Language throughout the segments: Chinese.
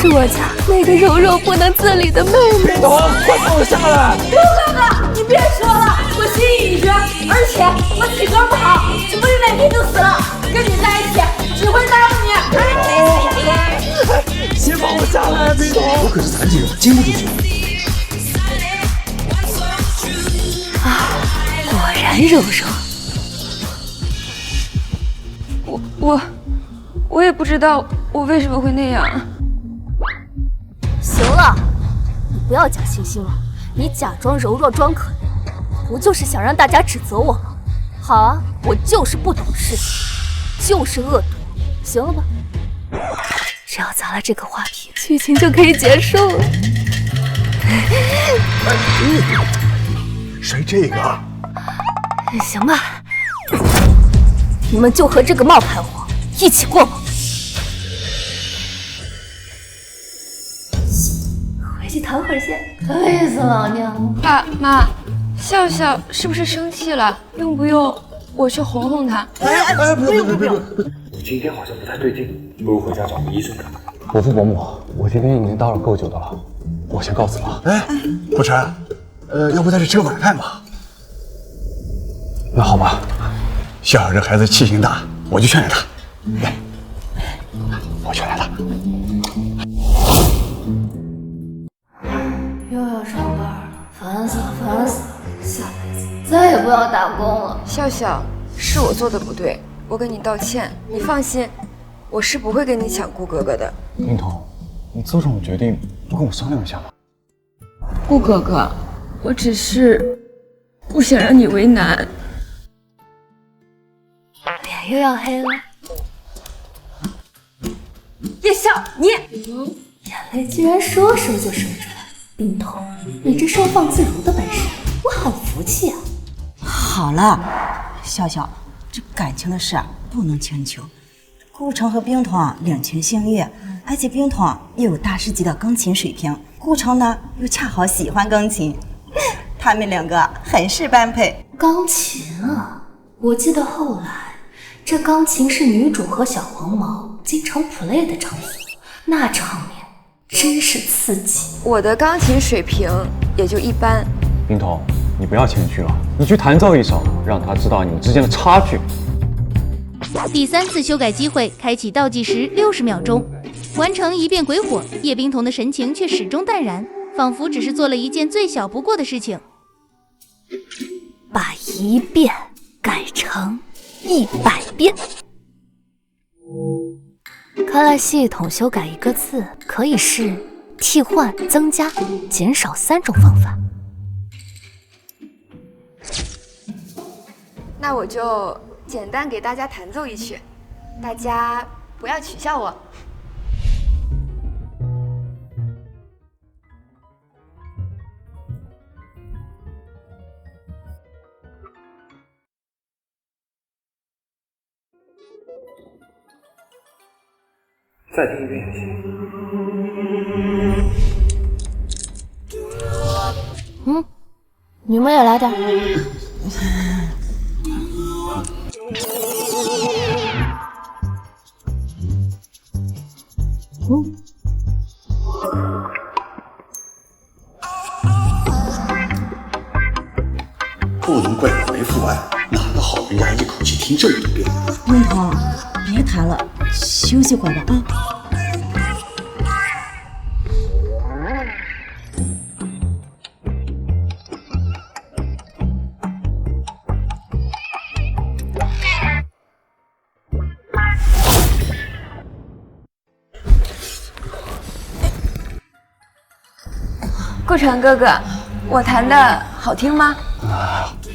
是我家那个柔柔不能自理的妹妹。快放下来！刘哥哥，你别说了，我心意已决，而且我体格不好，什么哪天就死了，跟你在一起只会耽误你。先放我下来，冰彤。我可是残疾人，经不住这。果然柔柔。我也不知道我为什么会那样。行了，你不要假惺惺了，你假装柔弱装可怜，不就是想让大家指责我吗？好啊，我就是不懂事，就是恶毒，行了吧？只要砸了这个花瓶，剧情就可以结束了。谁这个？行吧，你们就和这个冒牌货一起过吧。回去谈会儿线。累死老娘了。爸妈，笑笑是不是生气了？用不用我去哄哄他？不用。我今天好像不太对劲，不如回家找个医生看看。伯父伯母，我今天已经到了够久的了，我先告辞了。哎，不成，要不在这吃个晚饭吧？那好吧。笑笑这孩子气性大，我就劝劝他。来，我劝劝他。又要上班了，烦死了，烦死了！下辈子再也不要打工了。笑笑，是我做的不对，我跟你道歉。你放心，我是不会跟你抢顾哥哥的。冰彤，你做这种决定不跟我商量一下吗？顾哥哥，我只是不想让你为难。脸又要黑了。叶笑，你眼泪居然说收就收出来，冰彤，你这收放自如的本事，我好服气啊！好了，笑笑，这感情的事啊不能强求。顾城和冰彤啊两情相悦，而且冰彤又有大师级的钢琴水平，顾城呢又恰好喜欢钢琴，他们两个很是般配。钢琴啊，我记得后来这钢琴是女主和小黄毛经常 play 的场所，那场面真是刺激。我的钢琴水平也就一般。冰彤，你不要谦虚了，你去弹奏一首，让他知道你们之间的差距。第3次修改机会开启倒计时60秒钟，完成一遍鬼火，叶冰彤的神情却始终淡然，仿佛只是做了一件最小不过的事情。把一遍改成100遍。看来系统修改一个字可以是替换、增加、减少3种方法。那我就简单给大家弹奏一曲，大家不要取笑我。再听一遍也行。你们也来点。不能怪我没父爱，哪个好人家一口气听这么多遍？冰彤，别弹了，休息会儿吧啊。顾城哥哥，我弹的好听吗？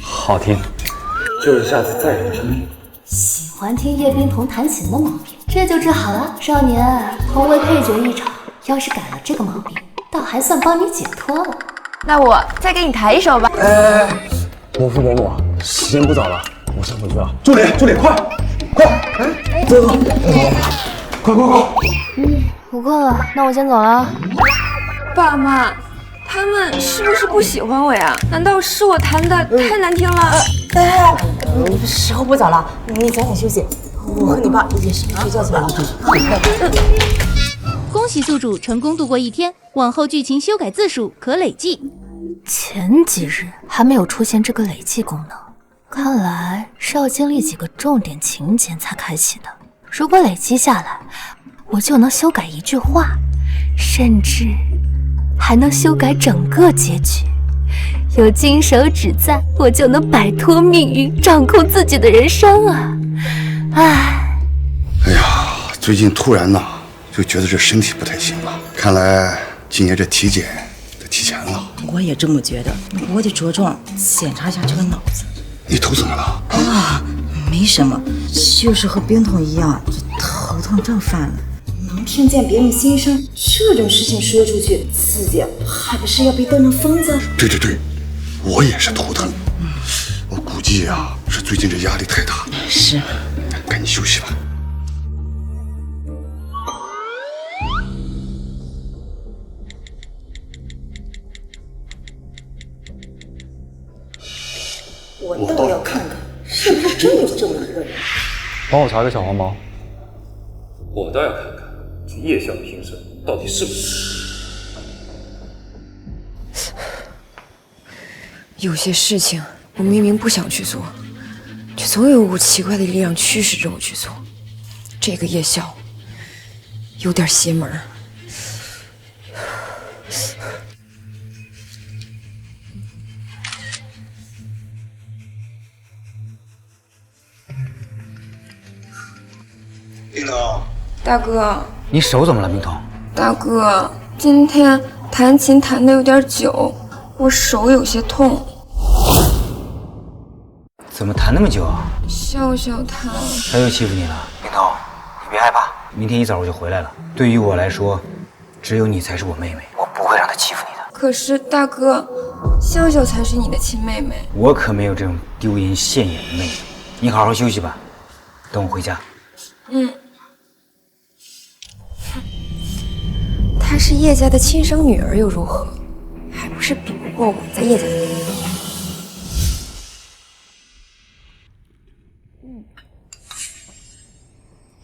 好听。就是下次再认真听。喜欢听叶冰彤弹琴的毛病，这就治好了。少年，同为配角一场，要是改了这个毛病，倒还算帮你解脱了。那我再给你弹一首吧。伯父伯母，时间不早了，我先回去了。助理，快！走，快！不困了，那我先走了。爸妈，他们是不是不喜欢我呀？难道是我弹的太难听了？时候不早了，你早点休息。我和你爸也是睡觉去了。恭喜宿主成功度过一天，往后剧情修改字数可累计。前几日还没有出现这个累计功能，看来是要经历几个重点情节才开启的。如果累积下来，我就能修改一句话，甚至还能修改整个结局。有金手指在，我就能摆脱命运，掌控自己的人生啊！哎呀，最近突然呢，就觉得这身体不太行了，看来今年这体检得提前了。我也这么觉得，我得着重检查一下这个脑子。你头怎么了？啊，没什么，就是和冰桶一样，这头疼症犯了。能听见别人心声，这种事情说出去，自己还不是要被当成疯子？对，我也是头疼。我估计啊，是最近这压力太大了。是，赶紧休息吧。我倒要看看，是不是真有这么一个人。帮我查个小黄毛。我倒要看看这夜校的心声到底是不是。有些事情我明明不想去做，却总有股奇怪的力量驱使着我去做。这个夜校有点邪门儿。冰彤，大哥，你手怎么了，冰彤？大哥，今天弹琴弹得有点久，我手有些痛。怎么弹那么久啊？笑笑他又欺负你了，冰彤，你别害怕，明天一早我就回来了。对于我来说，只有你才是我妹妹，我不会让她欺负你的。可是大哥，笑笑才是你的亲妹妹。我可没有这种丢人现眼的妹妹。你好好休息吧，等我回家。她是叶家的亲生女儿又如何？还不是比不过我在叶家的地位。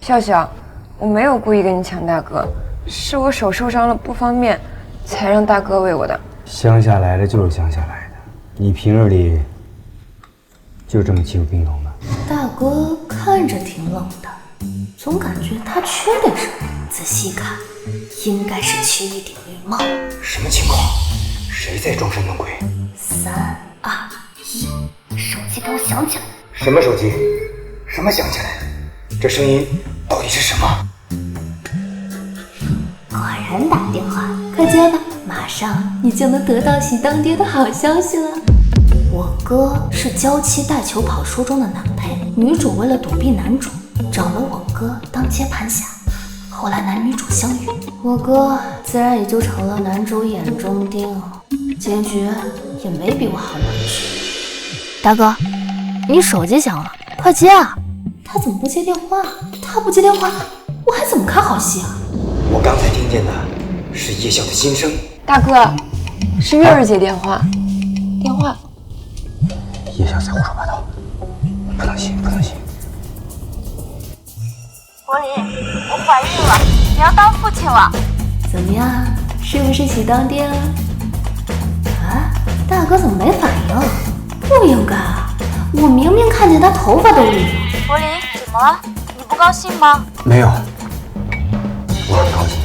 笑笑，我没有故意跟你抢大哥，是我手受伤了不方便，才让大哥喂我的。乡下来的就是乡下来的，你平日里就这么欺负冰彤的？大哥看着挺冷的，总感觉他缺点什么。仔细看，应该是缺一顶绿帽。什么情况？谁在装神弄鬼？3、2、1，手机给我响起来！什么手机？什么响起来？这声音到底是什么？果然打电话，快接吧，马上你就能得到喜当爹的好消息了。我哥是娇妻带球跑书中的男配，女主为了躲避男主，找了我哥当接盘侠。后来男女主相遇，我哥自然也就成了男主眼中钉，结局也没比我好哪去。大哥，你手机响了，快接啊！他怎么不接电话？他不接电话，我还怎么看好戏啊？我刚才听见的是叶笑的心声。大哥，是月儿接电话。电话。叶笑在胡说八道，不能信，不能信。柏林，我怀孕了，你要当父亲了。怎么样，是不是喜当爹了？啊，大哥怎么没反应？不应该啊，我明明看见他头发都绿了。柏林，怎么了？你不高兴吗？没有，我很高兴。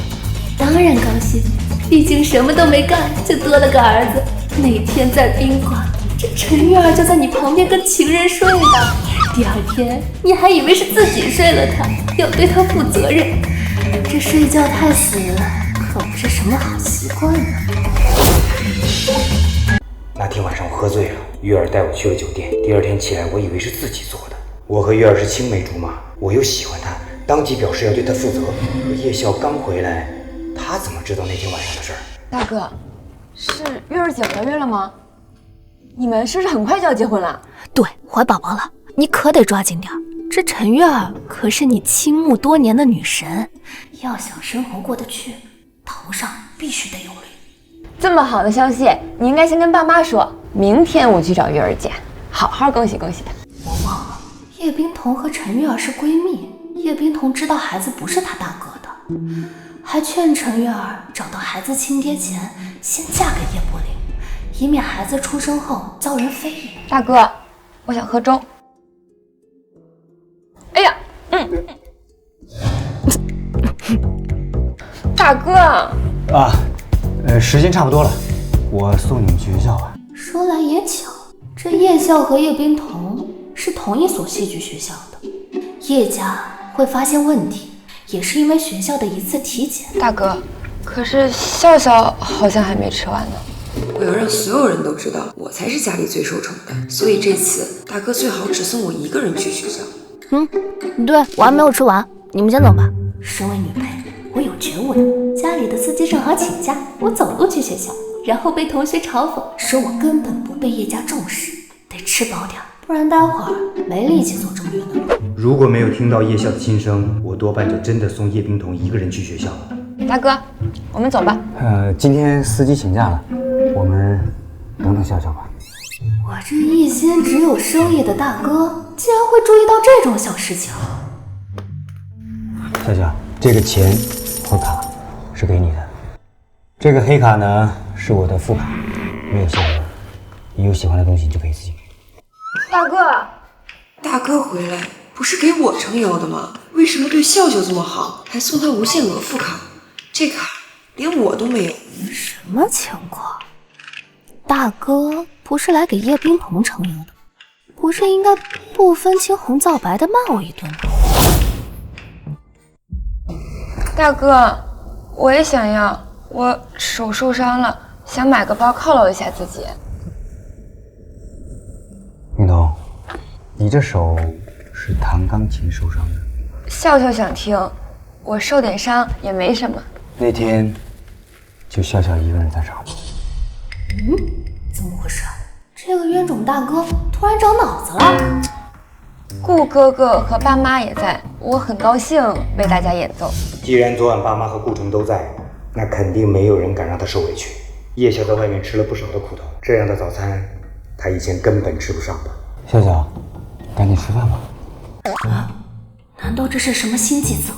当然高兴，毕竟什么都没干就多了个儿子。那天在宾馆，这陈月儿就在你旁边跟情人睡呢。第二天你还以为是自己睡了他，要对他负责任。这睡觉太死可不是什么好习惯呢。那天晚上我喝醉了，月儿带我去了酒店。第二天起来，我以为是自己做的。我和月儿是青梅竹马，我又喜欢她，当即表示要对她负责。可叶笑刚回来，他怎么知道那天晚上的事儿？大哥，是月儿姐怀孕了吗？你们是不是很快就要结婚了？对，怀宝宝了，你可得抓紧点。这陈月儿可是你倾慕多年的女神，要想生活过得去，头上必须得有绿。这么好的消息，你应该先跟爸妈说。明天我去找月儿姐，好好恭喜恭喜她。我忘了，叶冰彤和陈月儿是闺蜜，叶冰彤知道孩子不是她大哥的。还劝陈月儿找到孩子亲爹前先嫁给叶柏林，以免孩子出生后遭人非议。大哥，我想喝粥。哎呀，大哥啊，时间差不多了，我送你们去学校吧。说来也巧，这叶笑和叶冰彤是同一所戏剧学校的，叶家会发现问题，也是因为学校的一次体检。大哥，可是笑笑好像还没吃完呢。我要让所有人都知道我才是家里最受宠的，所以这次大哥最好只送我一个人去学校。对，我还没有吃完，你们先走吧。身为女配，我有觉悟的。家里的司机正好请假，我走路去学校，然后被同学嘲讽说我根本不被叶家重视，得吃饱点，不然待会儿没力气走这么远的路。如果没有听到叶笑的心声，我多半就真的送叶冰彤一个人去学校了。大哥，我们走吧。今天司机请假了，我们等等笑笑吧。我这一心只有生意的大哥，竟然会注意到这种小事情。笑笑，这个钱和卡是给你的，这个黑卡呢是我的副卡，没有限额，你有喜欢的东西你就可以自己买。大哥回来不是给我撑腰的吗？为什么对笑笑这么好，还送他无限额副卡？这卡连我都没有。什么情况？大哥不是来给叶冰彤撑腰的，不是应该不分青红皂白的骂我一顿吗？大哥，我也想要，我手受伤了，想买个包犒劳一下自己。冰彤，你这手是弹钢琴受伤的。笑笑想听，我受点伤也没什么。那天就笑笑一个人在场。怎么回事？这个冤种大哥突然长脑子了。顾哥哥和爸妈也在，我很高兴为大家演奏。既然昨晚爸妈和顾城都在，那肯定没有人敢让他受委屈。叶笑在外面吃了不少的苦头，这样的早餐他以前根本吃不上的。笑笑，赶紧吃饭吧。难道这是什么新计策？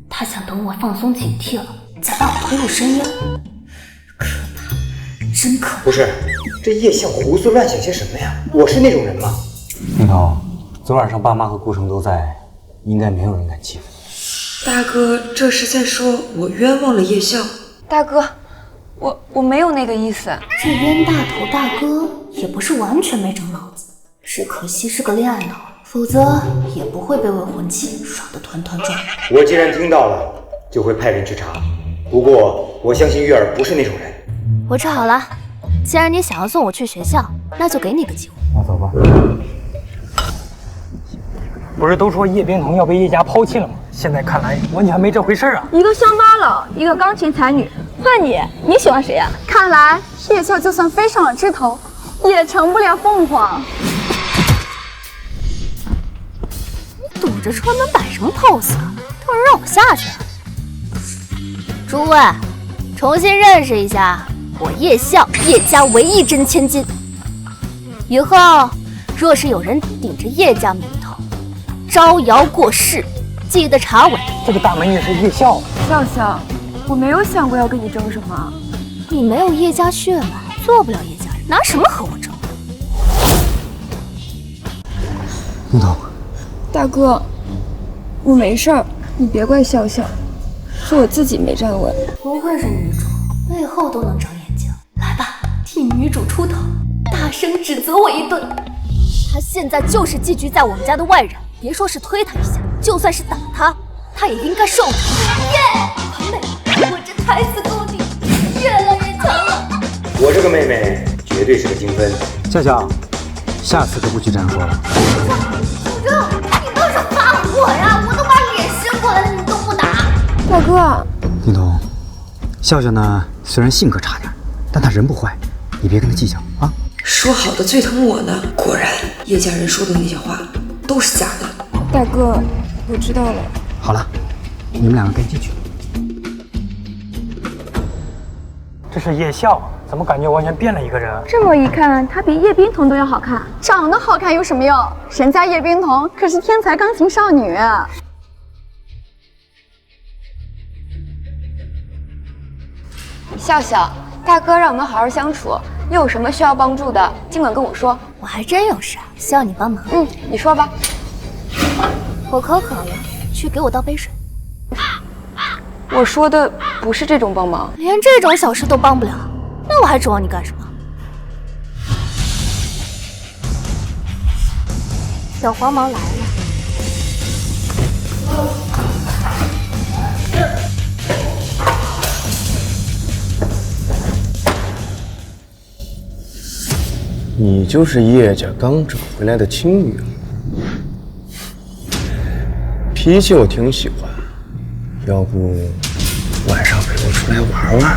他想等我放松警惕了，再把我推入深渊？可怕，真可怕！不是，这叶笑胡思乱想些什么呀？我是那种人吗？冰彤，昨晚上爸妈和顾城都在，应该没有人敢欺负你。大哥这是在说我冤枉了叶笑？大哥，我没有那个意思。这冤大头大哥也不是完全没长脑子，只可惜是个恋爱脑，否则也不会被未婚妻耍得团团转。我既然听到了，就会派人去查。不过我相信月儿不是那种人。我吃好了，既然你想要送我去学校，那就给你个机会。那走吧。不是都说叶冰彤要被叶家抛弃了吗？现在看来完全没这回事啊！一个乡巴佬，一个钢琴才女，换你喜欢谁呀？看来叶笑就算飞上了枝头，也成不了凤凰。你堵着车门摆什么 pose 啊？等人让我下去。诸位，重新认识一下，我叶笑，叶家唯一真千金。以后若是有人顶着叶家名头招摇过市，记得查稳。这个大门也是叶笑。笑笑，我没有想过要跟你争什么。你没有叶家血脉，做不了叶家人，拿什么和我争？冰彤，大哥，我没事儿，你别怪笑笑，是我自己没站稳。不愧是女主，背后都能长眼睛。来吧，替女主出头，大声指责我一顿。他现在就是寄居在我们家的外人，别说是推他一下，就算是打他，他也应该受着。耶，完美！我这台词功底越来越强了。我这个妹妹绝对是个精分。笑笑，下次可不许这样说了。楚正，你倒是发火呀！我都把脸伸过来了，你都不打。大哥，冰彤，笑笑呢，虽然性格差点，但他人不坏，你别跟他计较啊。说好的最疼我呢？果然叶家人说的那些话都是假的。大哥，我知道了。好了，你们两个跟进去。这是叶笑，怎么感觉完全变了一个人？这么一看，她比叶冰彤都要好看。长得好看有什么用？人家叶冰彤可是天才钢琴少女。笑笑，大哥让我们好好相处，又有什么需要帮助的，尽管跟我说。我还真有事需要你帮忙。你说吧。我口渴了，去给我倒杯水。我说的不是这种帮忙，连这种小事都帮不了，那我还指望你干什么？小黄毛来了。你就是叶家刚找回来的青女，脾气我挺喜欢，要不晚上陪我出来玩玩？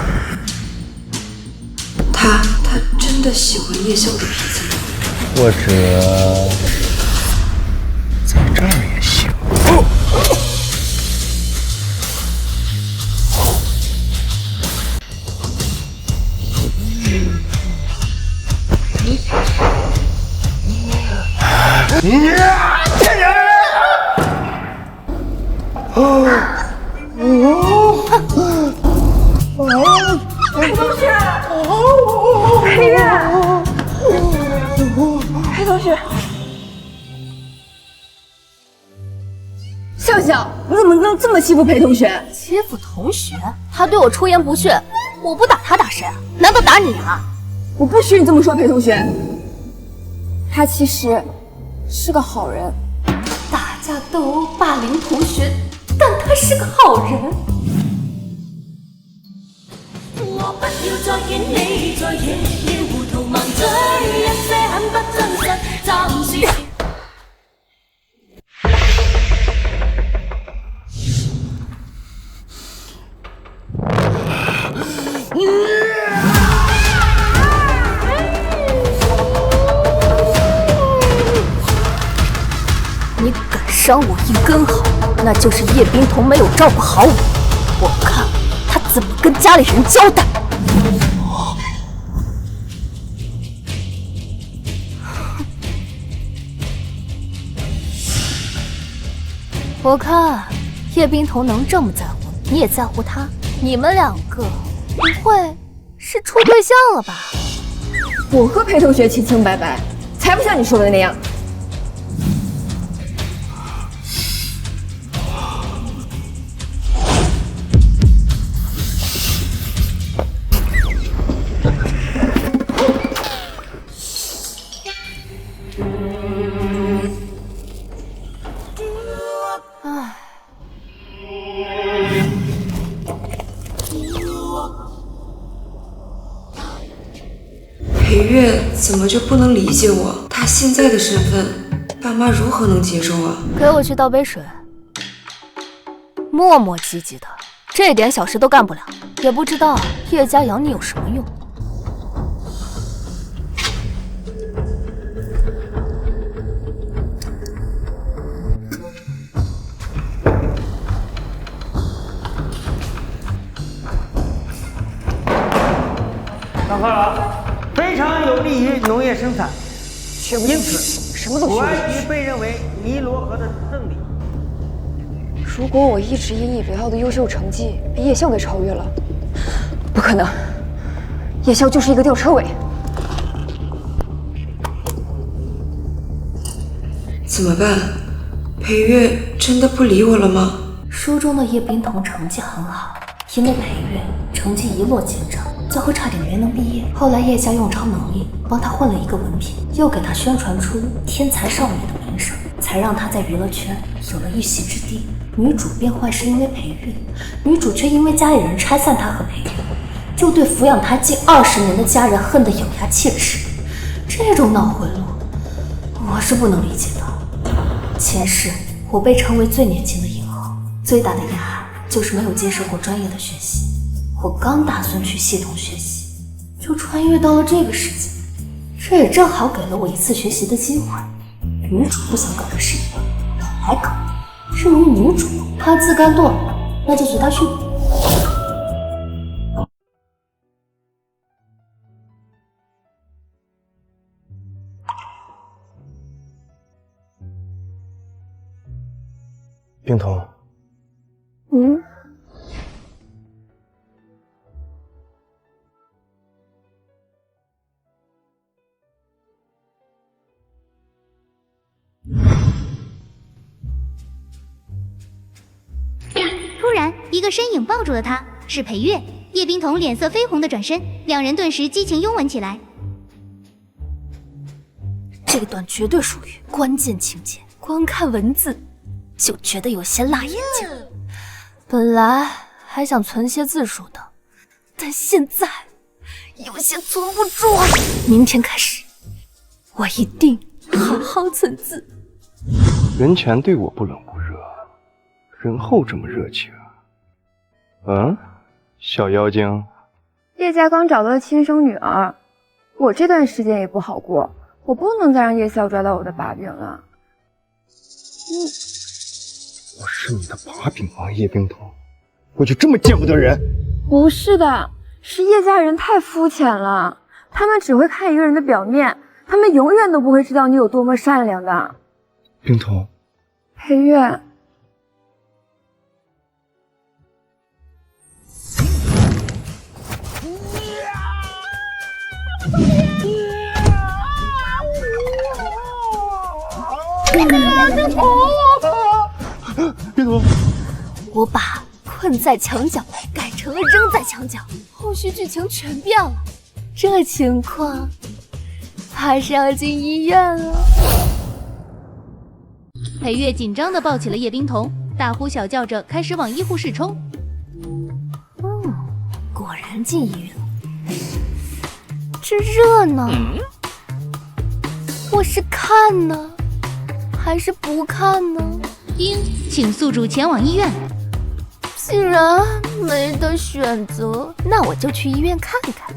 他真的喜欢叶笑的脾气吗？或者在这儿也行。贱人！裴同学，裴月，裴同学，笑笑，你怎么能这么欺负裴同学？欺负同学？他对我出言不逊，我不打他打谁啊？难道打你啊？我不许你这么说，裴同学。他其实是个好人，打架斗殴霸凌同学，但他是个好人。我不要再演你在夜夜糊塗盲醉，一些很不真實，暫時。你敢伤我一根毫，那就是叶冰彤没有照顾好我。我看他怎么跟家里人交代。我看叶冰彤能这么在乎你，也在乎他。你们两个不会是处对象了吧？我和裴同学清清白白，才不像你说的那样。裴月怎么就不能理解我？他现在的身份，爸妈如何能接受啊？给我去倒杯水。磨磨唧唧的，这点小事都干不了，也不知道叶家养你有什么用。上课了。非常有利于农业生产，因此什么都古埃及被认为尼罗河的圣地。如果我一直引以为傲的优秀成绩被叶笑给超越了，不可能，叶笑就是一个吊车尾。怎么办？裴月真的不理我了吗？书中的叶冰彤成绩很好，因为裴月成绩一落千丈，最后差点没能毕业。后来叶家用超能力帮他混了一个文凭，又给他宣传出天才少女的名声，才让他在娱乐圈有了一席之地。女主变坏是因为裴月，女主却因为家里人拆散她和裴月，就对抚养她近20年的家人恨得咬牙切齿。这种脑回路，我是不能理解的。前世我被称为最年轻的影后，最大的遗憾就是没有接受过专业的学习。我刚打算去系统学习，就穿越到了这个世界，这也正好给了我一次学习的机会。女主不想搞的事业，我来搞。至于女主，她自甘堕落，那就随她去吧。冰彤，一个身影抱住了他，是裴月。叶冰彤脸色绯红的转身，两人顿时激情拥吻起来。这段绝对属于关键情节，光看文字就觉得有些辣眼睛。本来还想存些字数的，但现在有些存不住。明天开始，我一定好好存字。人前对我不冷不热，人后这么热情。小妖精，叶家刚找到了亲生女儿，我这段时间也不好过，我不能再让叶笑抓到我的把柄了。我是你的把柄吗？叶冰彤，我就这么见不得人？不是的，是叶家人太肤浅了，他们只会看一个人的表面，他们永远都不会知道你有多么善良的。冰彤，裴月，冰彤，我把困在墙角改成了扔在墙角，后续剧情全变了。这情况怕是要进医院了。裴月紧张地抱起了叶冰彤，大呼小叫着开始往医护室冲。果然进医院了。这热闹，我是看呢，还是不看呢？丁，请宿主前往医院。既然没得选择，那我就去医院看看。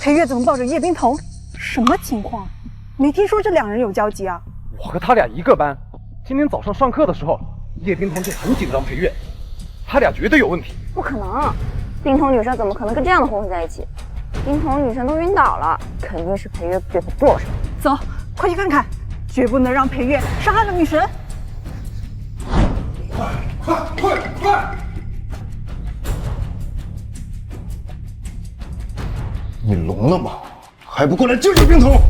裴月怎么抱着叶冰彤？什么情况？没听说这两人有交集啊？我和他俩一个班，今天早上上课的时候，叶冰彤就很紧张裴月，他俩绝对有问题。不可能，冰彤女神怎么可能跟这样的混混在一起？冰彤女神都晕倒了，肯定是裴月对她做了什么。走，快去看看，绝不能让裴月伤害了女神。快！你聋了吗？还不过来救救冰彤！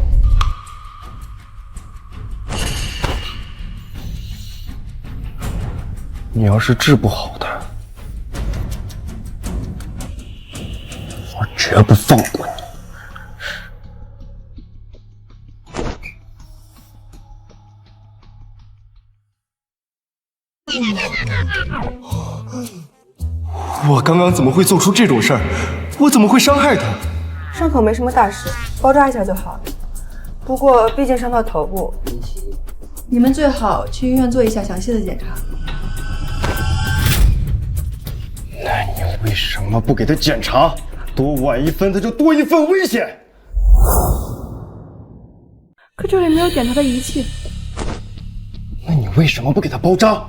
你要是治不好他，我绝不放过你。我刚刚怎么会做出这种事儿？我怎么会伤害他？伤口没什么大事，包扎一下就好了。不过毕竟伤到头部，你们最好去医院做一下详细的检查。那你为什么不给他检查？多晚一分，他就多一份危险。可这里没有检查的仪器。那你为什么不给他包扎？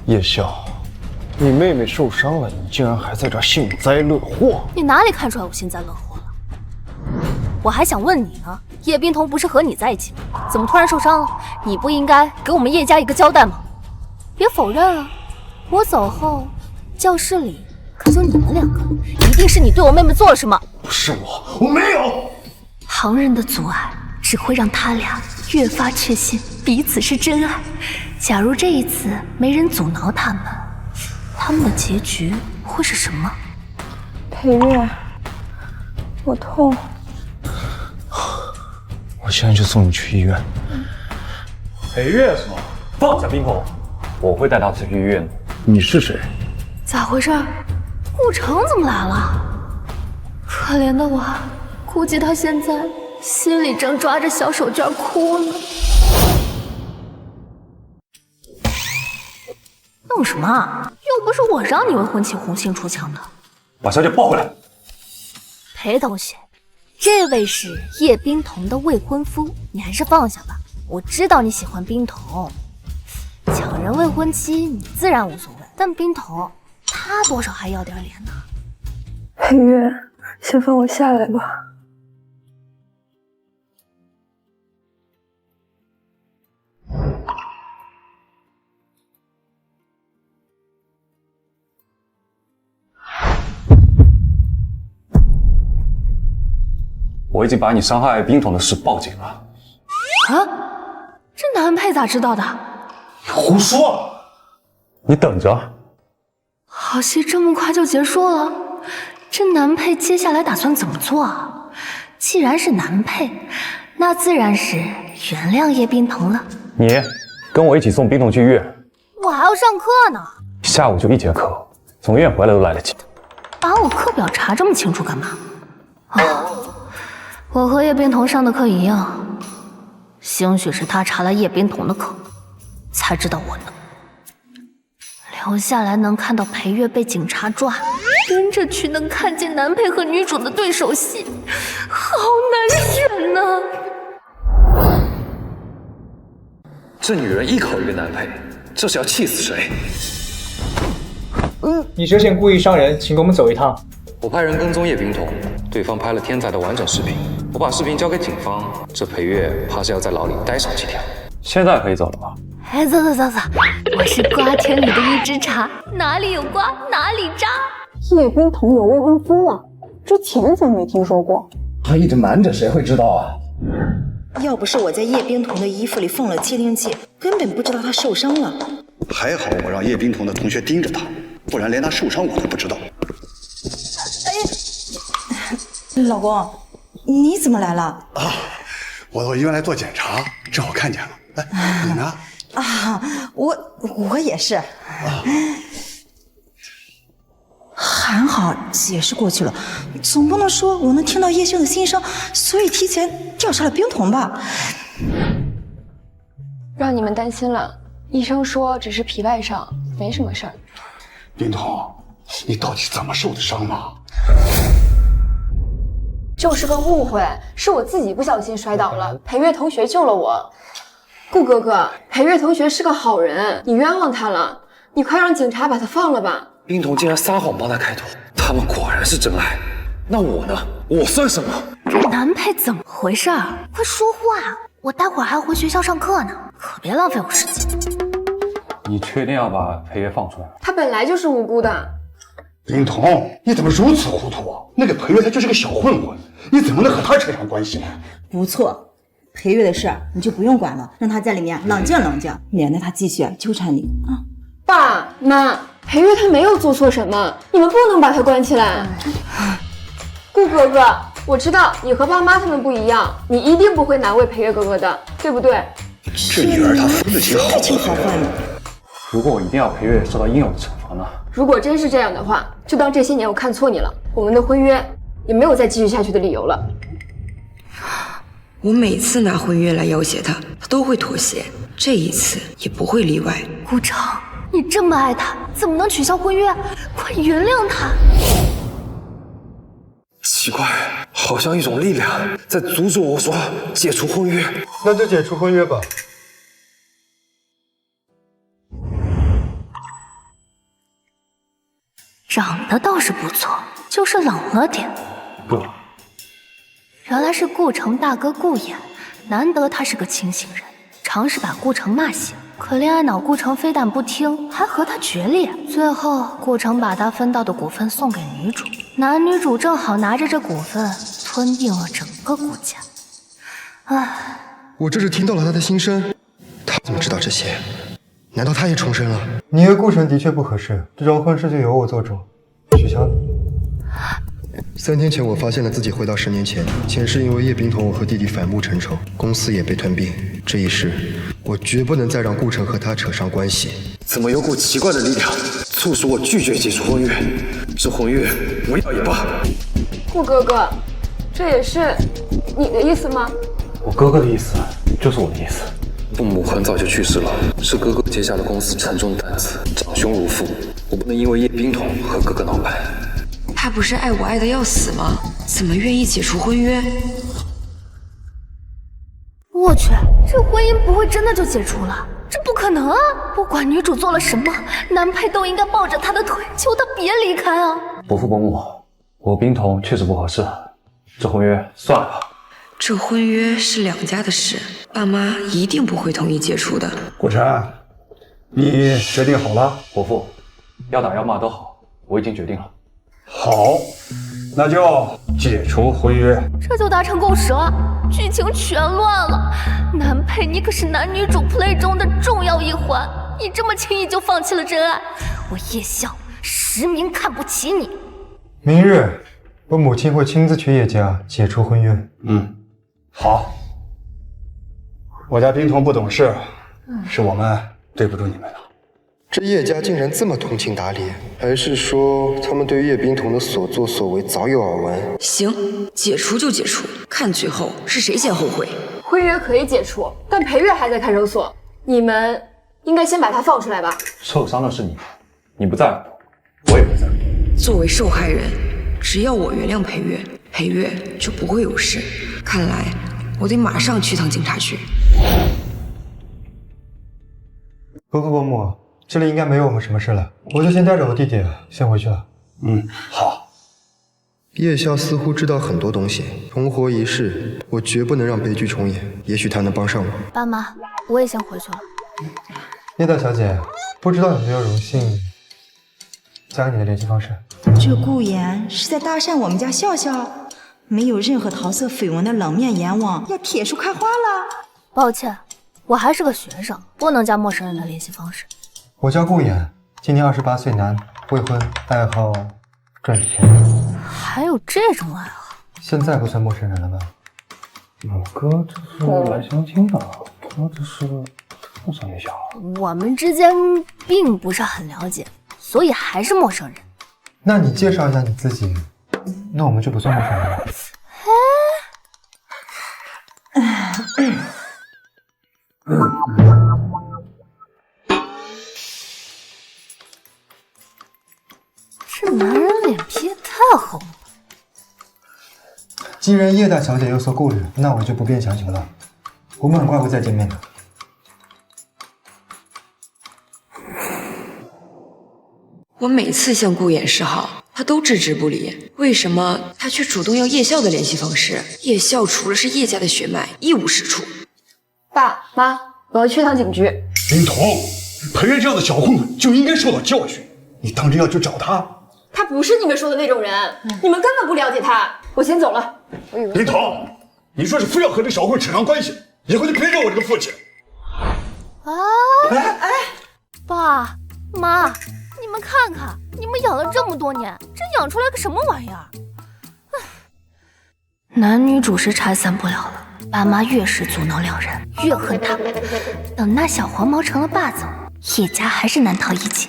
叶笑，你妹妹受伤了，你竟然还在这幸灾乐祸！你哪里看出来我幸灾乐祸了？我还想问你呢，叶冰彤不是和你在一起吗？怎么突然受伤了？你不应该给我们叶家一个交代吗？别否认啊！我走后，教室里可就你们两个，一定是你对我妹妹做了什么？不是我没有。旁人的阻碍只会让他俩越发确信彼此是真爱。假如这一次没人阻挠他们的结局会是什么？裴月，我痛。我现在就送你去医院。裴月是吗？放下冰彤，我会带他去医院的。你是谁？咋回事？顾城怎么来了？可怜的我，估计他现在心里正抓着小手绢哭呢。弄什么啊？又不是我让你未婚妻红杏出墙的。把小姐抱回来。裴同学，这位是叶冰彤的未婚夫，你还是放下吧。我知道你喜欢冰彤，抢人未婚妻你自然无所谓，但冰彤她多少还要点脸呢。裴月，先放我下来吧。我已经把你伤害冰桶的事报警了。啊？这南佩咋知道的？你胡说！你等着。好戏这么快就结束了？这南佩接下来打算怎么做啊？既然是南佩，那自然是原谅叶冰桐了。你跟我一起送冰桶去医院。我还要上课呢。下午就1节课，从医院回来都来得及。把我课表查这么清楚干嘛？哦，我和叶冰桐上的课一样，兴许是他查了叶冰桐的课，才知道我能留下来，能看到裴月被警察抓，跟着去能看见男配和女主的对手戏，好难选呐！这女人一口一个男配，这是要气死谁？你涉嫌故意伤人，请跟我们走一趟。我派人跟踪叶冰桐，对方拍了天才的完整视频，我把视频交给警方，这裴月怕是要在牢里待上几天。现在可以走了吧？哎，走，我是瓜田里的一枝茶，哪里有瓜哪里扎。叶冰桐有未婚夫了，之前怎么没听说过？他一直瞒着，谁会知道啊？要不是我在叶冰桐的衣服里放了窃听器，根本不知道他受伤了。还好我让叶冰桐的同学盯着他，不然连他受伤我都不知道。老公，你怎么来了？啊，我到医院来做检查，正好看见了。哎，你呢？啊，我也是。还好解释过去了，总不能说我能听到叶秀的心声，所以提前调查了冰桐吧？让你们担心了，医生说只是皮外伤，没什么事儿。冰桐，你到底怎么受的伤嘛？就是个误会，是我自己不小心摔倒了，裴月同学救了我。顾哥哥，裴月同学是个好人，你冤枉他了，你快让警察把他放了吧。冰桐竟然撒谎帮他开脱，他们果然是真爱。那我呢？我算什么？这男配怎么回事？快说话！我待会儿还要回学校上课呢，可别浪费我时间。你确定要把裴月放出来？他本来就是无辜的。冰桐，你怎么如此糊涂啊？那个裴月他就是个小混混，你怎么能和他扯上关系呢？不错，裴月的事你就不用管了，让他在里面冷静冷静，免得他继续纠缠你啊。爸妈，裴月他没有做错什么，你们不能把他关起来。顾哥哥，我知道你和爸妈他们不一样，你一定不会难为裴月哥哥的，对不对？这女儿她分得清好坏呢。如果我一定要裴月受到应有的惩罚呢？如果真是这样的话，就当这些年我看错你了，我们的婚约也没有再继续下去的理由了。我每次拿婚约来要挟他，他都会妥协，这一次也不会例外。顾城，你这么爱他，怎么能取消婚约？快原谅他！奇怪，好像一种力量在阻止我说解除婚约。那就解除婚约吧。长得倒是不错，就是冷了点。不，原来是顾城大哥顾衍，难得他是个清醒人，尝试把顾城骂醒。可恋爱脑顾城非但不听，还和他决裂。最后顾城把他分到的股份送给女主，男女主正好拿着这股份吞并了整个顾家。唉，我这是听到了他的心声，他怎么知道这些？难道他也重生了？你和顾城的确不合适，这桩婚事就由我做主，取消。3天前我发现了自己回到10年前，前世因为叶冰桐我和弟弟反目成仇，公司也被吞并。这一世，我绝不能再让顾城和他扯上关系。怎么有股奇怪的力量促使我拒绝解除婚约？这婚约不要也罢。顾哥哥，这也是你的意思吗？我哥哥的意思就是我的意思。父母很早就去世了，是哥哥接下了公司沉重的担子，长兄如父，我不能因为叶冰桐和哥哥闹掰。他不是爱我爱得要死吗？怎么愿意解除婚约？我去，这婚姻不会真的就解除了？这不可能啊！不管女主做了什么，男配都应该抱着她的腿，求她别离开啊！伯父伯母，我冰桐确实不合适，这婚约算了吧。这婚约是2家的事，爸妈一定不会同意解除的。顾城，你决定好了？伯父，要打要骂都好，我已经决定了。好，那就解除婚约。这就达成共识了，剧情全乱了。男配你可是男女主 play 中的重要一环，你这么轻易就放弃了真爱，我叶笑实名看不起你。明日我母亲会亲自去叶家解除婚约。好。我家冰童不懂事，是我们对不住你们了。这叶家竟然这么通情达理，还是说他们对叶冰童的所作所为早有耳闻？行，解除就解除，看最后是谁先后悔。婚约可以解除，但裴月还在看守所，你们应该先把他放出来吧。受伤的是你，你不在乎，我也不在乎。作为受害人，只要我原谅裴月，裴月就不会有事。看来我得马上去趟警察局。伯父伯母，这里应该没有我们什么事了，我就先带着我弟弟先回去了。好。叶笑似乎知道很多东西，重活一世，我绝不能让悲剧重演。也许他能帮上我。爸妈，我也先回去了。叶大小姐，不知道有没有荣幸加你的联系方式？这顾言是在搭讪我们家笑笑，没有任何桃色绯闻的冷面阎王要铁树开花了。抱歉，我还是个学生，不能加陌生人的联系方式。我叫顾言，今年28岁男，未婚，爱好赚钱。还有这种爱好？现在不算陌生人了吧？我哥这是来相亲的，他这是特上夜校。我们之间并不是很了解，所以还是陌生人。那你介绍一下你自己，那我们就不算陌生人了。这男人脸皮也太厚了。既然叶大小姐有所顾虑，那我就不便强求了。我们很快会再见面的。我每次向顾衍示好，他都置之不理，为什么他却主动要叶笑的联系方式？叶笑除了是叶家的血脉，一无是处。爸妈，我要去趟警局。冰童，裴月这样的小混混就应该受到教训，你当真要去找他？他不是你们说的那种人，你们根本不了解他。我先走了。冰童，你说是非要和这小混扯上关系，以后就别惹我这个父亲。爸妈，你们看看，你们养了这么多年，这养出来个什么玩意儿？男女主是拆散不了了，爸妈越是阻挠两人，越恨他们。等那小黄毛成了霸总，叶家还是难逃一劫。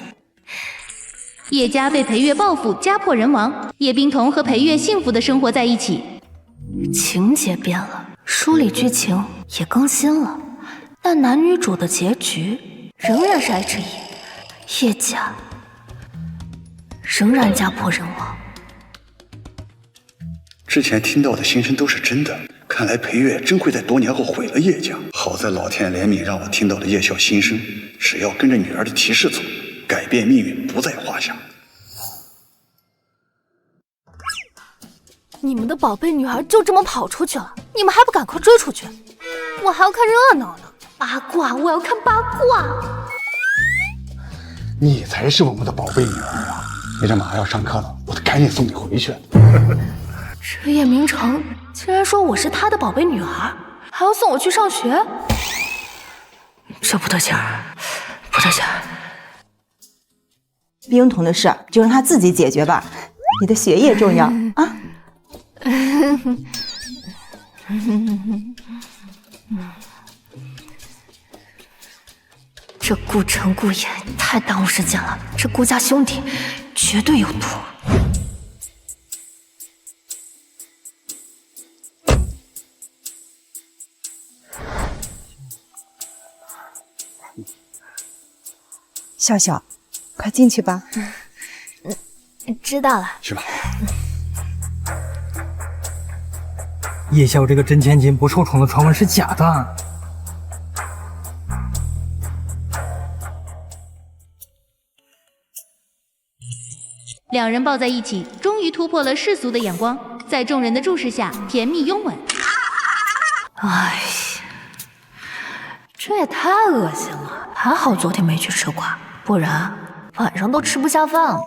叶家被裴月报复，家破人亡。叶冰童和裴月幸福的生活在一起。情节变了，书里剧情也更新了，但男女主的结局仍然是爱之一，叶家仍然家破人亡。之前听到的心声都是真的，看来裴月真会在多年后毁了叶家。好在老天怜悯，让我听到了叶笑心声，只要跟着女儿的提示走，改变命运不在话下。你们的宝贝女儿就这么跑出去了，你们还不赶快追出去？我还要看热闹呢，八卦，我要看八卦。你才是我们的宝贝女儿啊！你这马上要上课了，我得赶紧送你回去。这叶明成竟然说我是他的宝贝女儿，还要送我去上学，这不得劲儿，不得劲儿。冰童的事就让他自己解决吧，你的学业重要啊。这顾城顾衍太耽误时间了，这顾家兄弟绝对有毒。笑笑，快进去吧。知道了。去吧。叶笑这个真千金不受宠的传闻是假的。两人抱在一起，终于突破了世俗的眼光，在众人的注视下，甜蜜拥吻。哎呀，这也太恶心了！还好昨天没去吃瓜，不然晚上都吃不下饭了。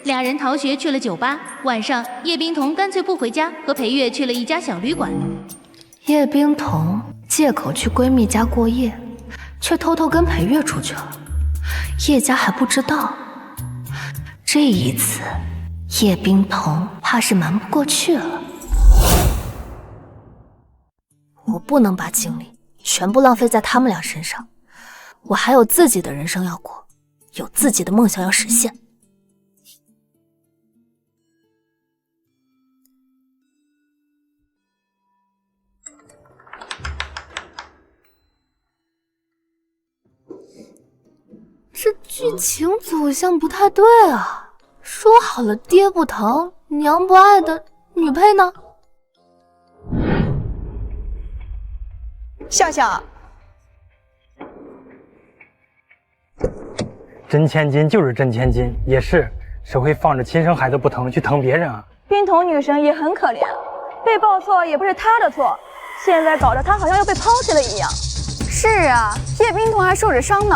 俩人逃学去了酒吧。晚上，叶冰彤干脆不回家，和裴月去了一家小旅馆。叶冰彤借口去闺蜜家过夜，却偷偷跟裴月出去了。叶家还不知道。这一次，叶冰彤怕是瞒不过去了。我不能把精力全部浪费在他们俩身上，我还有自己的人生要过，有自己的梦想要实现。这剧情走向不太对啊！说好了爹不疼娘不爱的女配呢？笑笑，真千金就是真千金，也是谁会放着亲生孩子不疼去疼别人啊？冰彤女神也很可怜，被报错也不是她的错，现在搞得她好像要被抛弃了一样。是啊，叶冰彤还受着伤呢，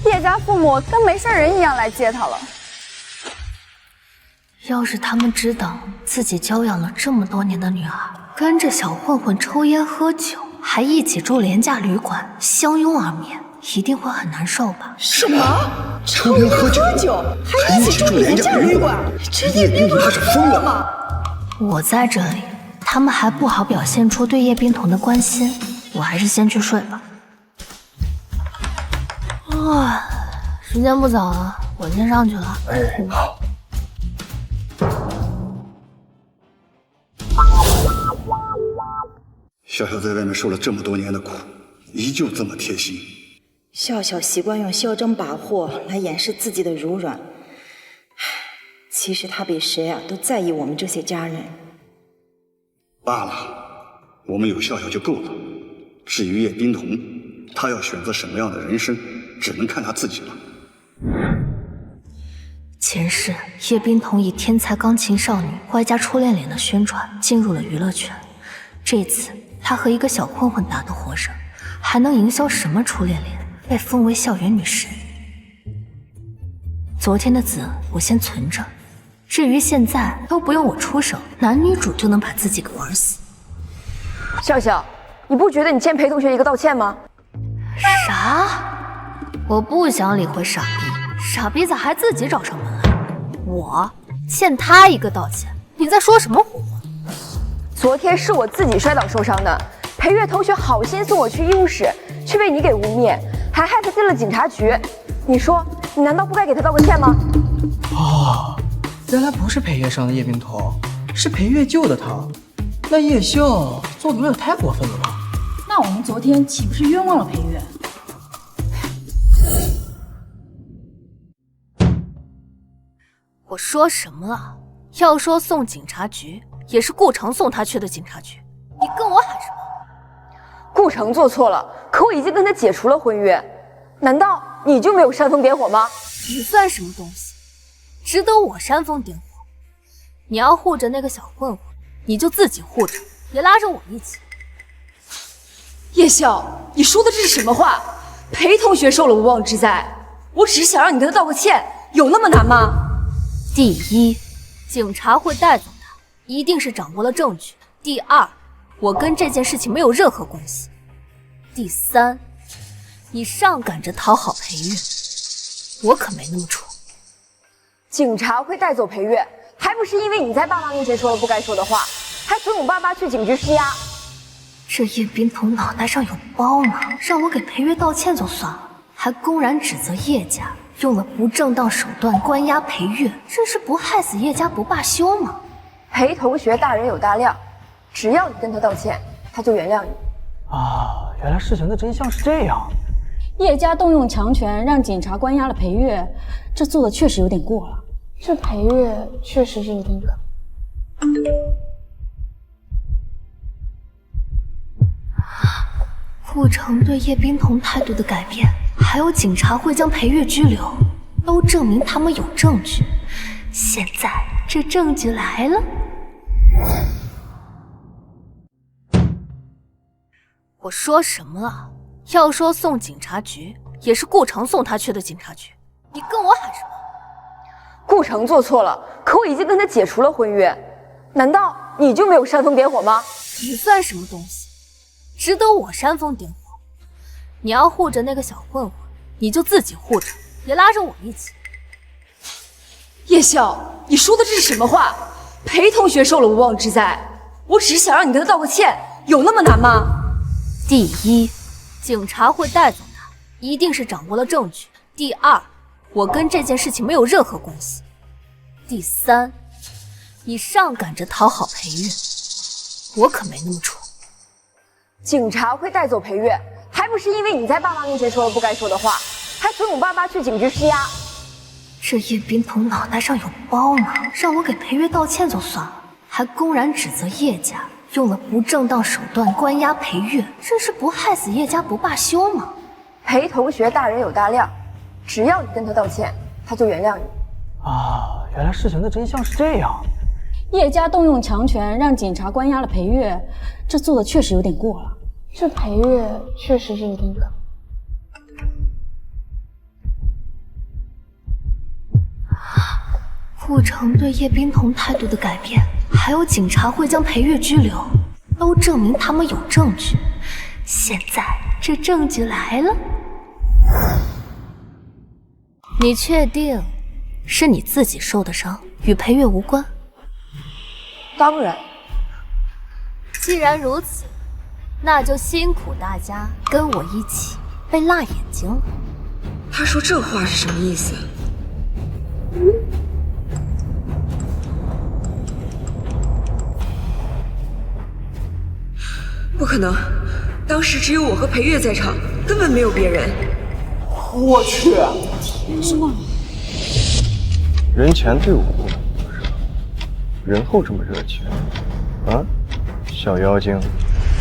叶家父母跟没事人一样来接她了。要是他们知道自己教养了这么多年的女儿，跟着小混混抽烟喝酒，还一起住廉价旅馆，相拥而眠，一定会很难受吧？什么？抽烟喝酒，还一起住廉价旅馆？这叶冰彤他是疯了吗？我在这里，他们还不好表现出对叶冰彤的关心，我还是先去睡吧。啊，时间不早了，我先上去了。哎，好。笑笑在外面受了这么多年的苦，依旧这么贴心。笑笑习惯用嚣张跋扈来掩饰自己的柔软，其实他比谁都在意我们这些家人。罢了，我们有笑笑就够了。至于叶冰彤，她要选择什么样的人生，只能看她自己了。前世叶冰彤以天才钢琴少女外加初恋脸的宣传进入了娱乐圈，这次她和一个小混混打得火热，还能营销什么初恋脸，被封为校园女神。昨天的子我先存着，至于现在都不用我出手，男女主就能把自己给玩死。笑笑，你不觉得你欠裴同学一个道歉吗？啥？我不想理会傻逼，傻逼咋还自己找上门来？我欠他一个道歉？你在说什么胡话？昨天是我自己摔倒受伤的，裴月同学好心送我去医务室，却被你给污蔑，还害他进了警察局。你说，你难道不该给他道个歉吗？哦，原来不是裴月伤的叶冰彤，是裴月救的他。那叶笑做的有点太过分了吧？那我们昨天岂不是冤枉了裴月？我说什么了？要说送警察局，也是顾城送他去的警察局。你跟我喊什么？顾城做错了，可我已经跟他解除了婚约，难道你就没有煽风点火吗？你算什么东西，值得我煽风点火？你要护着那个小混混，你就自己护着，别拉着我一起。叶笑，你说的这是什么话？裴同学受了无妄之灾，我只是想让你跟他道个歉，有那么难吗？第一，警察会带走他，一定是掌握了证据。第二，我跟这件事情没有任何关系。第三，你上赶着讨好裴月，我可没那么蠢。警察会带走裴月，还不是因为你在爸妈面前说了不该说的话，还怂恿爸妈去警局施压。这叶冰彤脑袋上有包吗？让我给裴月道歉就算了，还公然指责叶家用了不正当手段关押裴月，这是不害死叶家不罢休吗？裴同学大人有大量，只要你跟他道歉，他就原谅你。啊，原来事情的真相是这样。叶家动用强权让警察关押了裴月，这做的确实有点过了。这裴月确实是有点可。顾城对叶冰彤态度的改变，还有警察会将裴月拘留，都证明他们有证据。现在这证据来了，我说什么了？要说送警察局，也是顾城送他去的警察局。你跟我喊什么？顾城做错了，可我已经跟他解除了婚约，难道你就没有煽风点火吗？你算什么东西，值得我煽风点火？你要护着那个小混混，你就自己护着，别拉着我一起。叶笑，你说的这是什么话？裴同学受了无妄之灾，我只是想让你跟他道个歉，有那么难吗？第一，警察会带走他，一定是掌握了证据。第二，我跟这件事情没有任何关系。第三，你上赶着讨好裴月，我可没那么蠢。警察会带走裴月，还不是因为你在爸妈面前说了不该说的话，还怂恿爸妈去警局施压。这叶冰彤脑袋上有包呢，让我给裴月道歉就算了，还公然指责叶家用了不正当手段关押裴月，这是不害死叶家不罢休吗？裴同学大人有大量，只要你跟他道歉，他就原谅你。啊，原来事情的真相是这样。叶家动用强权让警察关押了裴月，这做的确实有点过了。这裴月确实是有点可。顾城对叶冰彤态度的改变，还有警察会将裴月拘留，都证明他们有证据。现在这证据来了，你确定是你自己受的伤，与裴月无关？当然。既然如此，那就辛苦大家跟我一起被辣眼睛了。他说这话是什么意思？不可能，当时只有我和裴月在场，根本没有别人。我去！天哪！人前对我不是，人后这么热情，啊，小妖精。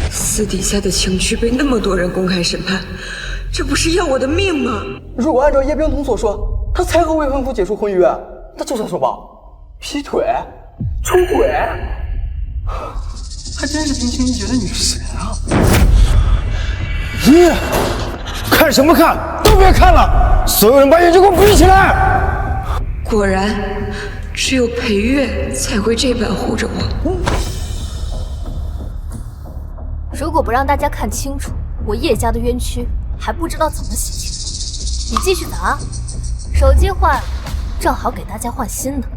私底下的情绪被那么多人公开审判，这不是要我的命吗？如果按照叶冰彤所说，他才和未婚夫解除婚约，那这算什么？劈腿？出轨？还真是冰清玉洁的女神啊！咦，看什么看？都别看了！所有人把眼睛给我闭起来！果然，只有裴月才会这般护着我。如果不让大家看清楚我叶家的冤屈，还不知道怎么洗清。你继续打，手机坏了，正好给大家换新的。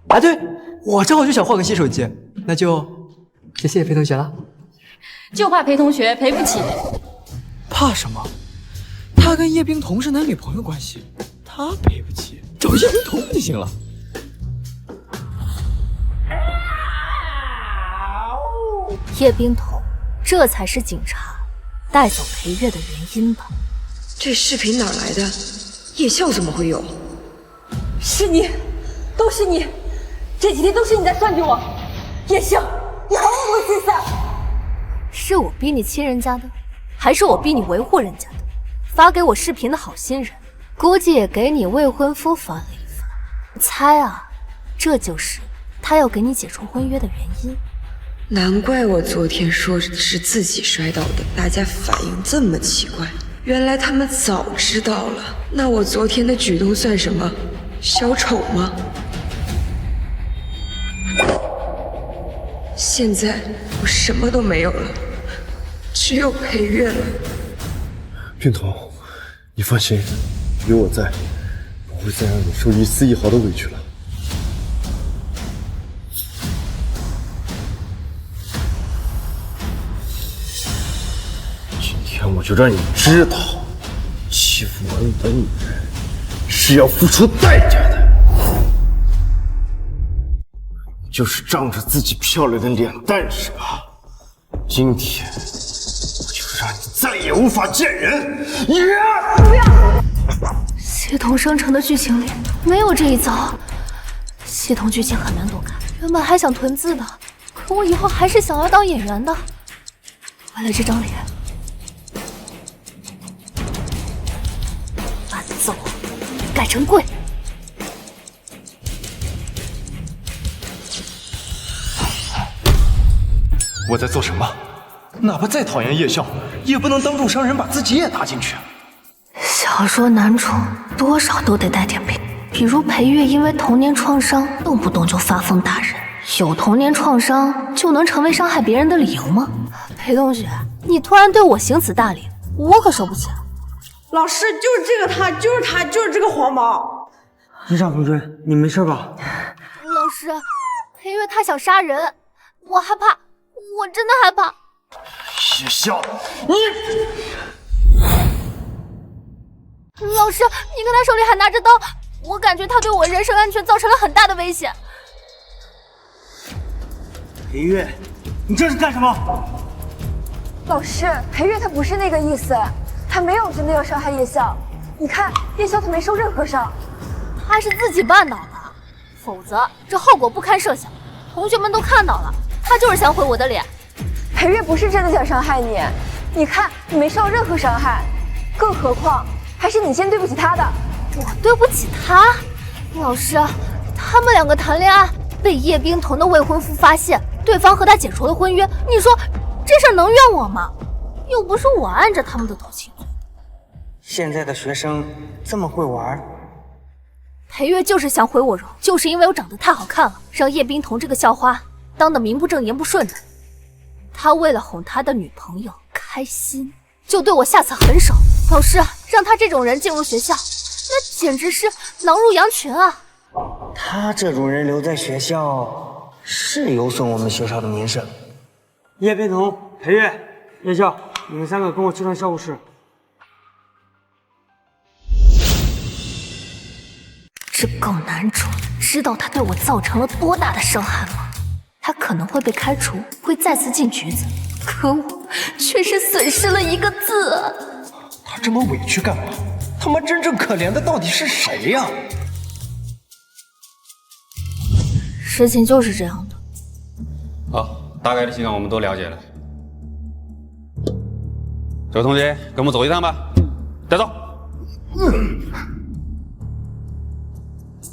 啊，对，我正好就想换个新手机，那就谢谢裴同学了。就怕裴同学赔不起。怕什么？他跟叶冰彤是男女朋友关系，他赔不起，找叶冰彤就行了。叶冰彤，这才是警察带走裴月的原因吧？这视频哪来的？叶笑怎么会有？是你，都是你，这几天都是你在算计我。叶笑，你还会不会心塞？是我逼你亲人家的，还是我逼你维护人家的？发给我视频的好心人，估计也给你未婚夫发了一份。猜啊，这就是他要给你解除婚约的原因。难怪我昨天说是自己摔倒的，大家反应这么奇怪。原来他们早知道了。那我昨天的举动算什么？小丑吗？现在我什么都没有了，只有裴月了。冰彤，你放心，有我在，不会再让你受一丝一毫的委屈了。今天我就让你知道，欺负我的女人是要付出代价的。就是仗着自己漂亮的脸蛋是吧？今天我就是让你再也无法见人！不要！系统生成的剧情里没有这一遭，系统剧情很难躲开。原本还想囤字的，可我以后还是想要当演员的。为了这张脸，把揍改成跪。我在做什么？哪怕再讨厌叶笑，也不能当众伤人，把自己也搭进去。小要说难处，多少都得带点病。比如裴月因为童年创伤，动不动就发疯打人。有童年创伤就能成为伤害别人的理由吗？裴同学，你突然对我行此大礼，我可受不起。老师，就是这个他，就是他，就是这个黄毛。日常同学，你没事吧？老师，裴月他想杀人，我害怕，我真的害怕。叶笑，老师，你看他手里还拿着刀，我感觉他对我人身安全造成了很大的危险。裴月，你这是干什么？老师，裴月他不是那个意思，他没有真的要伤害叶笑。你看，叶笑他没受任何伤，他是自己绊倒的，否则这后果不堪设想。同学们都看到了，他就是想毁我的脸。裴月不是真的想伤害你，你看你没受到任何伤害，更何况还是你先对不起他的。我对不起他？老师，他们两个谈恋爱，被叶冰彤的未婚夫发现，对方和他解除了婚约，你说这事儿能怨我吗？又不是我按着他们的头亲嘴。现在的学生这么会玩？裴月就是想毁我容，就是因为我长得太好看了，让叶冰彤这个校花当得名不正言不顺的。他为了哄他的女朋友开心，就对我下此狠手。老师，让他这种人进入学校，那简直是狼入羊群啊！他这种人留在学校是有损我们学校的名声。叶冰彤、裴月、叶笑，你们三个跟我去趟校务室。这狗男主知道他对我造成了多大的伤害吗？他可能会被开除，会再次进局子，可我却是损失了一个字。他这么委屈干嘛？他妈真正可怜的到底是谁呀？事情就是这样的。好，大概的情况我们都了解了。这位同学，跟我们走一趟吧。带走。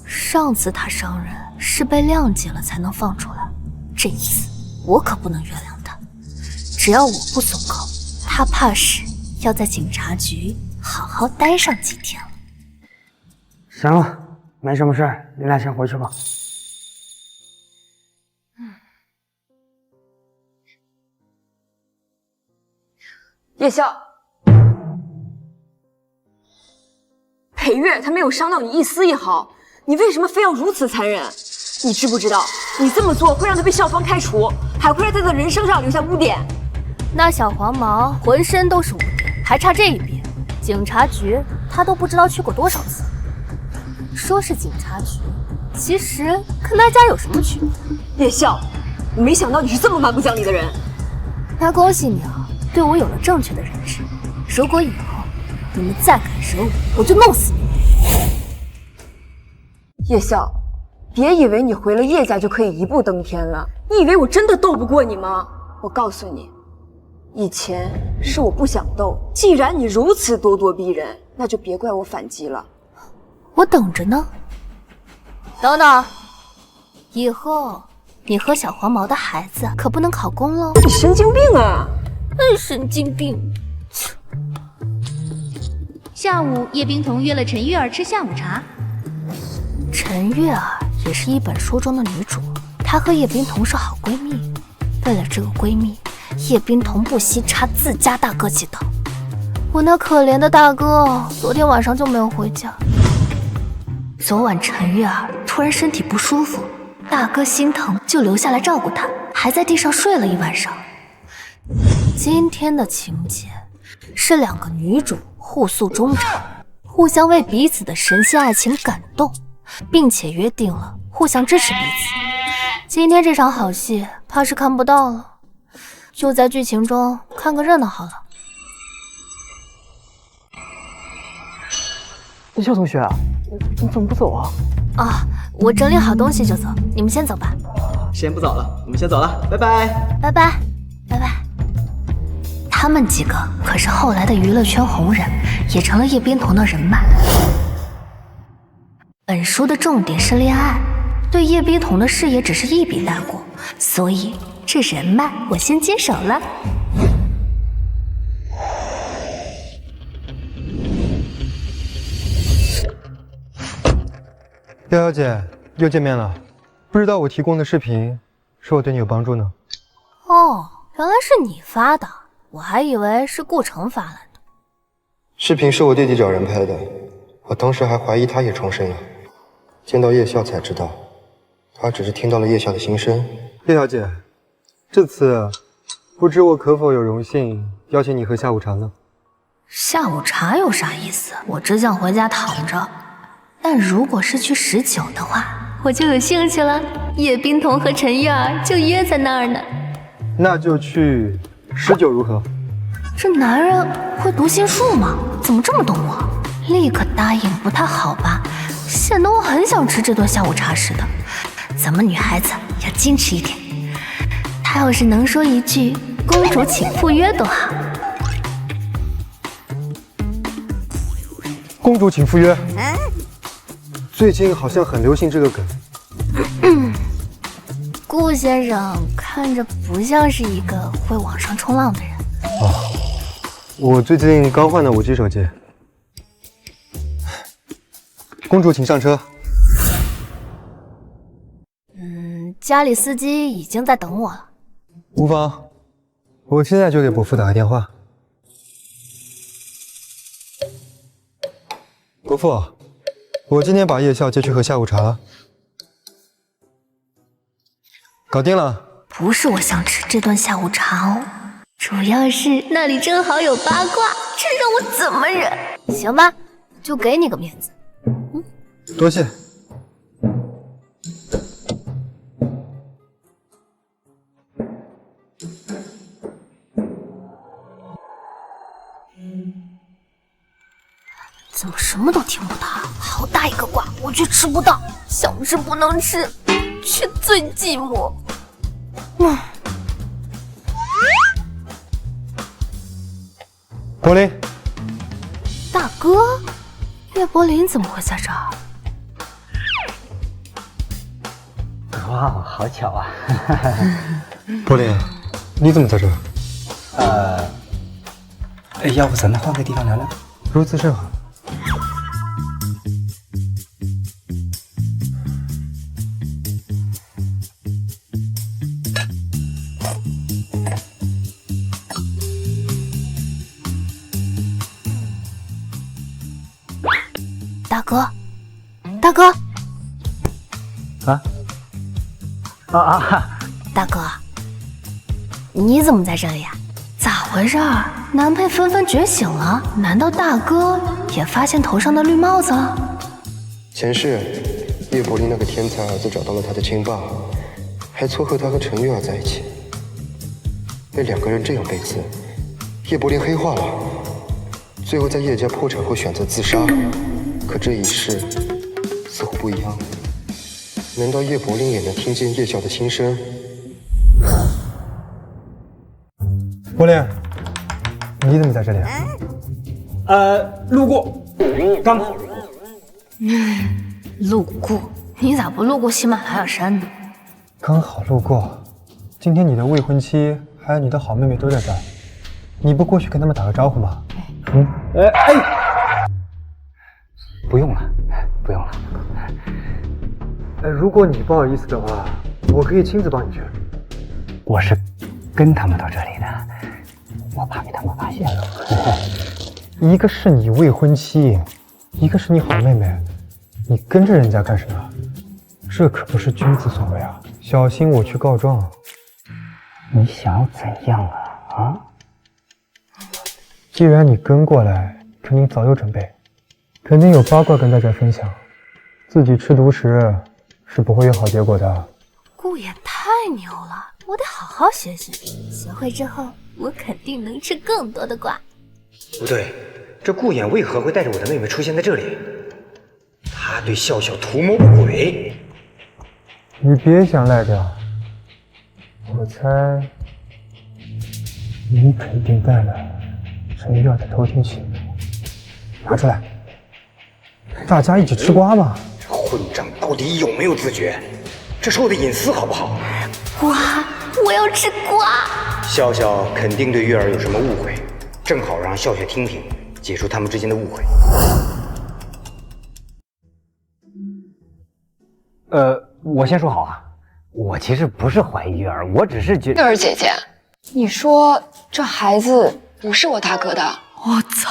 上次他伤人是被谅解了才能放出来，这一次我可不能原谅他。只要我不松口，他怕是要在警察局好好待上几天了。行了，没什么事儿，你俩先回去吧。叶笑，裴月他没有伤到你一丝一毫，你为什么非要如此残忍？你知不知道，你这么做会让他被校方开除，还会在他的人生上留下污点。那小黄毛浑身都是污点，还差这一笔。警察局他都不知道去过多少次。说是警察局，其实跟他家有什么区别？叶笑，我没想到你是这么蛮不讲理的人。那恭喜你啊，对我有了正确的认知。如果以后你们再敢惹我，我就弄死你们。叶笑，别以为你回了叶家就可以一步登天了。你以为我真的斗不过你吗？我告诉你，以前是我不想斗，既然你如此咄咄逼人，那就别怪我反击了。我等着呢。等等，以后你和小黄毛的孩子可不能考公喽。你神经病啊！神经病。下午，叶冰彤约了陈月儿吃下午茶。陈月儿也是一本书中的女主，她和叶冰彤是好闺蜜。为了这个闺蜜，叶冰彤不惜插自家大哥几刀。我那可怜的大哥昨天晚上就没有回家。昨晚陈月儿突然身体不舒服，大哥心疼就留下来照顾她，还在地上睡了一晚上。今天的情节是两个女主互诉衷肠，互相为彼此的神仙爱情感动，并且约定了互相支持彼此。今天这场好戏怕是看不到了，就在剧情中看个热闹好了。叶笑同学，你怎么不走啊？啊，我整理好东西就走，你们先走吧。先不早了，我们先走了，拜拜。拜拜，拜拜。他们几个可是后来的娱乐圈红人，也成了叶冰彤的人脉。本书的重点是恋爱，对叶冰彤的事业只是一笔带过，所以这人脉我先接手了。廖小姐，又见面了。不知道我提供的视频是否对你有帮助呢？哦，原来是你发的，我还以为是顾城发来的。视频是我弟弟找人拍的，我当时还怀疑他也重生了，见到叶笑才知道，他只是听到了叶笑的心声。叶小姐，这次不知我可否有荣幸邀请你喝下午茶呢？下午茶有啥意思？我只想回家躺着。但如果是去19的话，我就有兴趣了。叶冰彤和陈月儿就约在那儿呢。那就去19如何？这男人会读心术吗？怎么这么懂我？立刻答应不太好吧？显得我很想吃这顿下午茶似的。咱们女孩子要矜持一点。他要是能说一句“公主请赴约”多好。公主请赴约。最近好像很流行这个梗。顾先生看着不像是一个会网上冲浪的人。哦，我最近刚换的5G 手机。公主请上车。家里司机已经在等我了。无妨，我现在就给伯父打个电话。伯父，我今天把叶笑接去喝下午茶了，搞定了。不是我想吃这顿下午茶哦，主要是那里正好有八卦，这让我怎么忍？行吧，就给你个面子。多谢。怎么什么都听不到？好大一个瓜，我却吃不到，想吃不能吃，却最寂寞。柏林，大哥，叶柏林怎么会在这儿？哇，好巧啊！柏林，你怎么在这儿？要不咱们换个地方聊聊？如此甚好。大哥，大哥，大哥，你怎么在这里呀？咋回事？男配纷纷觉醒了？难道大哥也发现头上的绿帽子了？前世，叶柏林那个天才儿子找到了他的亲爸，还撮合他和陈月儿在一起。被2个人这样背刺，叶柏林黑化了，最后在叶家破产后选择自杀。可这一世似乎不一样，难道叶柏林也能听见叶笑的心声？柏林，你怎么在这里啊？路过，刚好路过。路过？你咋不路过喜马拉雅山呢？刚好路过。今天你的未婚妻还有你的好妹妹都在这儿，你不过去跟他们打个招呼吗？不用了，不用了。如果你不好意思的话，我可以亲自帮你去。我是跟他们到这里的，我怕被他们发现了。一个是你未婚妻，一个是你好妹妹，你跟着人家干什么？这可不是君子所为啊！小心我去告状。你想要怎样啊？既然你跟过来，肯定早有准备，肯定有八卦跟大家分享。自己吃独食是不会有好结果的。顾衍太牛了，我得好好学学。学会之后，我肯定能吃更多的瓜。不对，这顾衍为何会带着我的妹妹出现在这里？他对笑笑图谋不轨。你别想赖掉，我猜你肯定带了陈月的偷听器，拿出来，大家一起吃瓜嘛。这混账到底有没有自觉？这是我的隐私好不好？瓜，我要吃瓜。笑笑肯定对月儿有什么误会，正好让笑笑听听，解除他们之间的误会。我先说好啊，我其实不是怀疑月儿，我只是觉得。月儿姐姐，你说这孩子不是我大哥的？我操，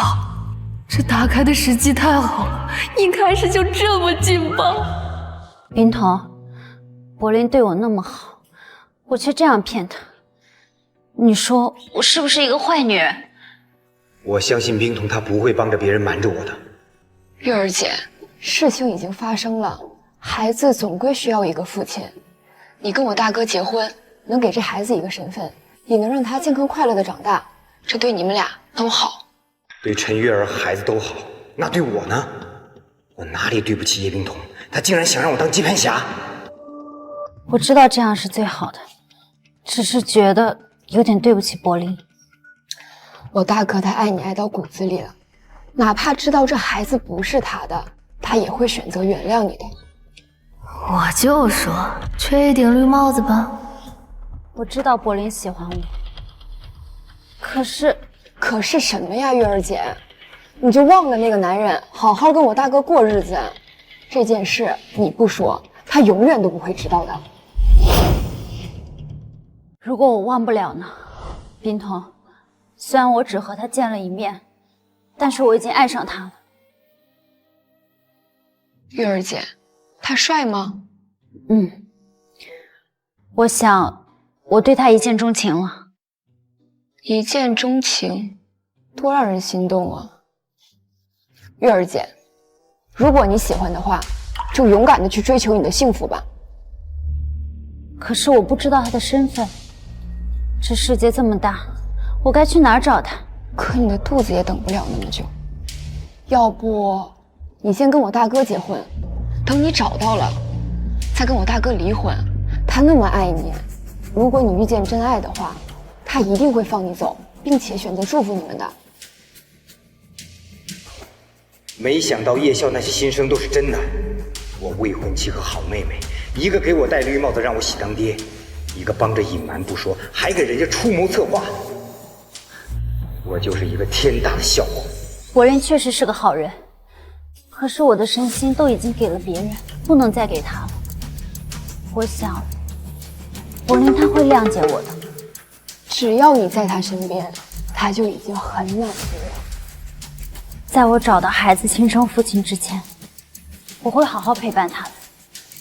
这打开的时机太好了，一开始就这么劲爆。冰彤，柏林对我那么好，我却这样骗他，你说我是不是一个坏女人？我相信冰彤，她不会帮着别人瞒着我的。月儿姐，事情已经发生了，孩子总归需要一个父亲。你跟我大哥结婚，能给这孩子一个身份，也能让他健康快乐的长大，这对你们俩都好。对陈月儿孩子都好，那对我呢？我哪里对不起叶冰彤？他竟然想让我当接盘侠。我知道这样是最好的，只是觉得有点对不起柏林。我大哥他爱你爱到骨子里了，哪怕知道这孩子不是他的，他也会选择原谅你的。我就说吹一顶绿帽子吧。我知道柏林喜欢我，可是什么呀，月儿姐？你就忘了那个男人好好跟我大哥过日子，这件事你不说，他永远都不会知道的。如果我忘不了呢？冰彤，虽然我只和他见了一面，但是我已经爱上他了。月儿姐，他帅吗？我想我对他一见钟情了。一见钟情，多让人心动啊！月儿姐，如果你喜欢的话，就勇敢的去追求你的幸福吧。可是我不知道他的身份，这世界这么大，我该去哪儿找他？可你的肚子也等不了那么久，要不你先跟我大哥结婚，等你找到了，再跟我大哥离婚。他那么爱你，如果你遇见真爱的话，他一定会放你走，并且选择祝福你们的。没想到夜校那些心声都是真的。我未婚妻和好妹妹，一个给我戴绿帽子让我喜当爹，一个帮着隐瞒不说，还给人家出谋策划。我就是一个天大的笑话。柏林确实是个好人，可是我的身心都已经给了别人，不能再给他了。我想，柏林他会谅解我的。只要你在他身边，他就已经很满足了。在我找到孩子亲生父亲之前，我会好好陪伴他的。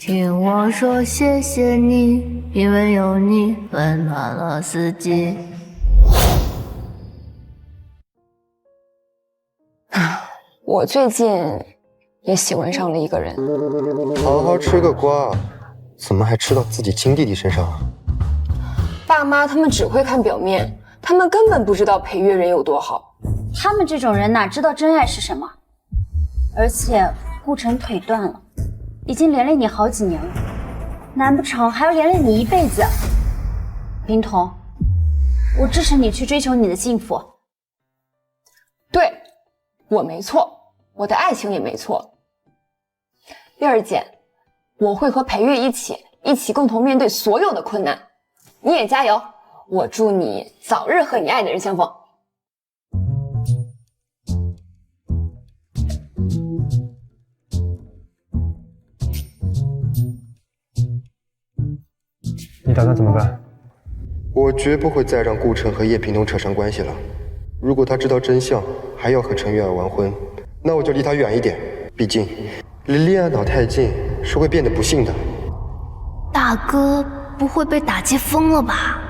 听我说谢谢你，因为有你温暖了四季。我最近也喜欢上了一个人。好好吃个瓜，怎么还吃到自己亲弟弟身上啊？爸妈他们只会看表面，他们根本不知道裴月人有多好。他们这种人哪知道真爱是什么？而且顾城腿断了，已经连累你好几年了，难不成还要连累你一辈子？冰彤，我支持你去追求你的幸福。对，我没错，我的爱情也没错。月儿姐，我会和裴月一起共同面对所有的困难。你也加油，我祝你早日和你爱的人相逢。你打算怎么办？我绝不会再让顾城和叶平东扯上关系了。如果他知道真相，还要和陈月儿完婚，那我就离他远一点。毕竟，离恋爱脑太近是会变得不幸的。大哥不会被打击疯了吧？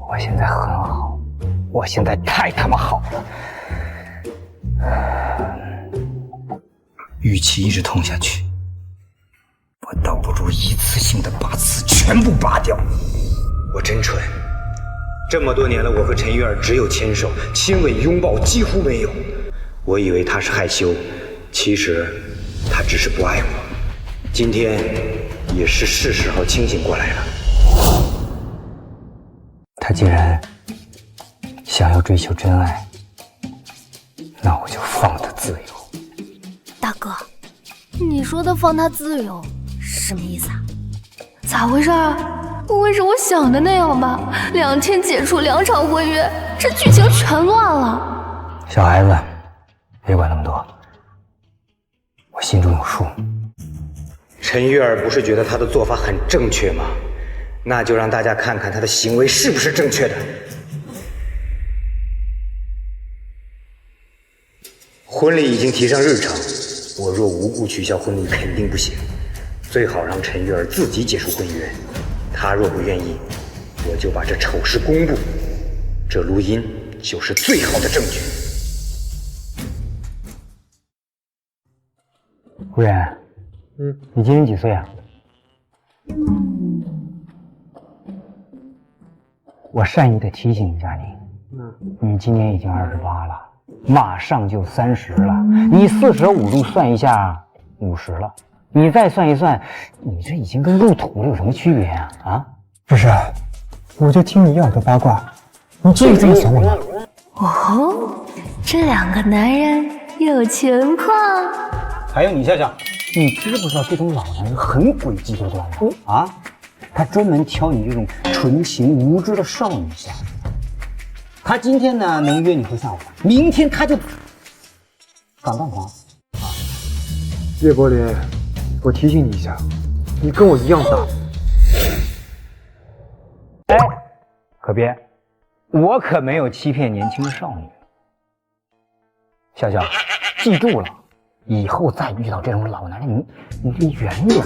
我现在很好，我现在太他妈好了。与其一直痛下去，我倒不如一次性的把刺全部拔掉。我真蠢，这么多年了，我和陈月儿只有牵手、亲吻、拥抱，几乎没有。我以为她是害羞，其实她只是不爱我。今天也是时候清醒过来了。他既然想要追求真爱，那我就放他自由。大哥，你说的放他自由什么意思啊？咋回事啊？不会是我想的那样吧？2天解除2场婚约，这剧情全乱了。小孩子，别管那么多，我心中有数。陈月儿不是觉得她的做法很正确吗？那就让大家看看她的行为是不是正确的。婚礼已经提上日程，我若无故取消婚礼肯定不行，最好让陈月儿自己解除婚约。她若不愿意，我就把这丑事公布，这录音就是最好的证据。顾远，你今年几岁啊？我善意的提醒一下你，你今年已经28了，马上就30了，你45度算一下50了，你再算一算，你这已经跟入土了有什么区别啊？啊？不是，我就听你2个八卦，你至于这么想我吗？哦，这2个男人有情况。还有你笑笑，你知不知道这种老男人很诡计多端的啊？他专门挑你这种纯情无知的少女下手。他今天呢能约你喝下午茶，明天他就赶断黄。叶柏林，我提醒你一下，你跟我一样大。哎，可别，我可没有欺骗年轻的少女。笑笑，记住了，以后再遇到这种老男人，你离远点。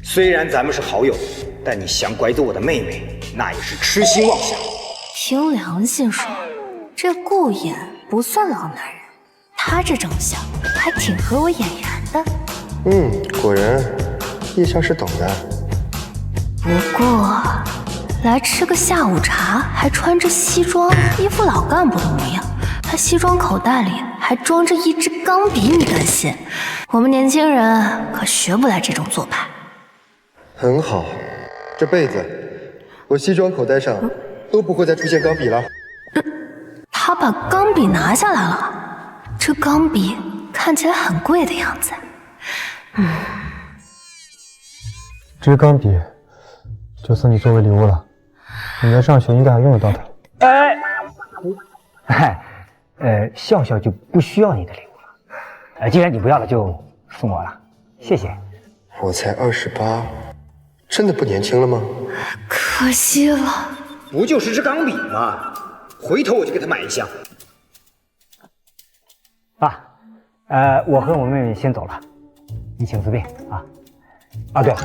虽然咱们是好友，但你想拐走我的妹妹，那也是痴心妄想。凭良心说，这顾衍不算老男人，他这长相还挺合我眼缘的。果然，叶少是懂的。不过，来吃个下午茶，还穿着西装，一副老干部的模样。他西装口袋里还装着一支钢笔，你敢信？我们年轻人可学不来这种做派。很好，这辈子我西装口袋上都不会再出现钢笔了。他把钢笔拿下来了，这钢笔看起来很贵的样子。这支钢笔就送你作为礼物了，你在上学应该还用得到它。笑笑就不需要你的礼物了。既然你不要了，就送我了，谢谢。我才28，真的不年轻了吗？可惜了。不就是支钢笔吗？回头我就给他买一箱。我和我妹妹先走了，你请自便啊。对了，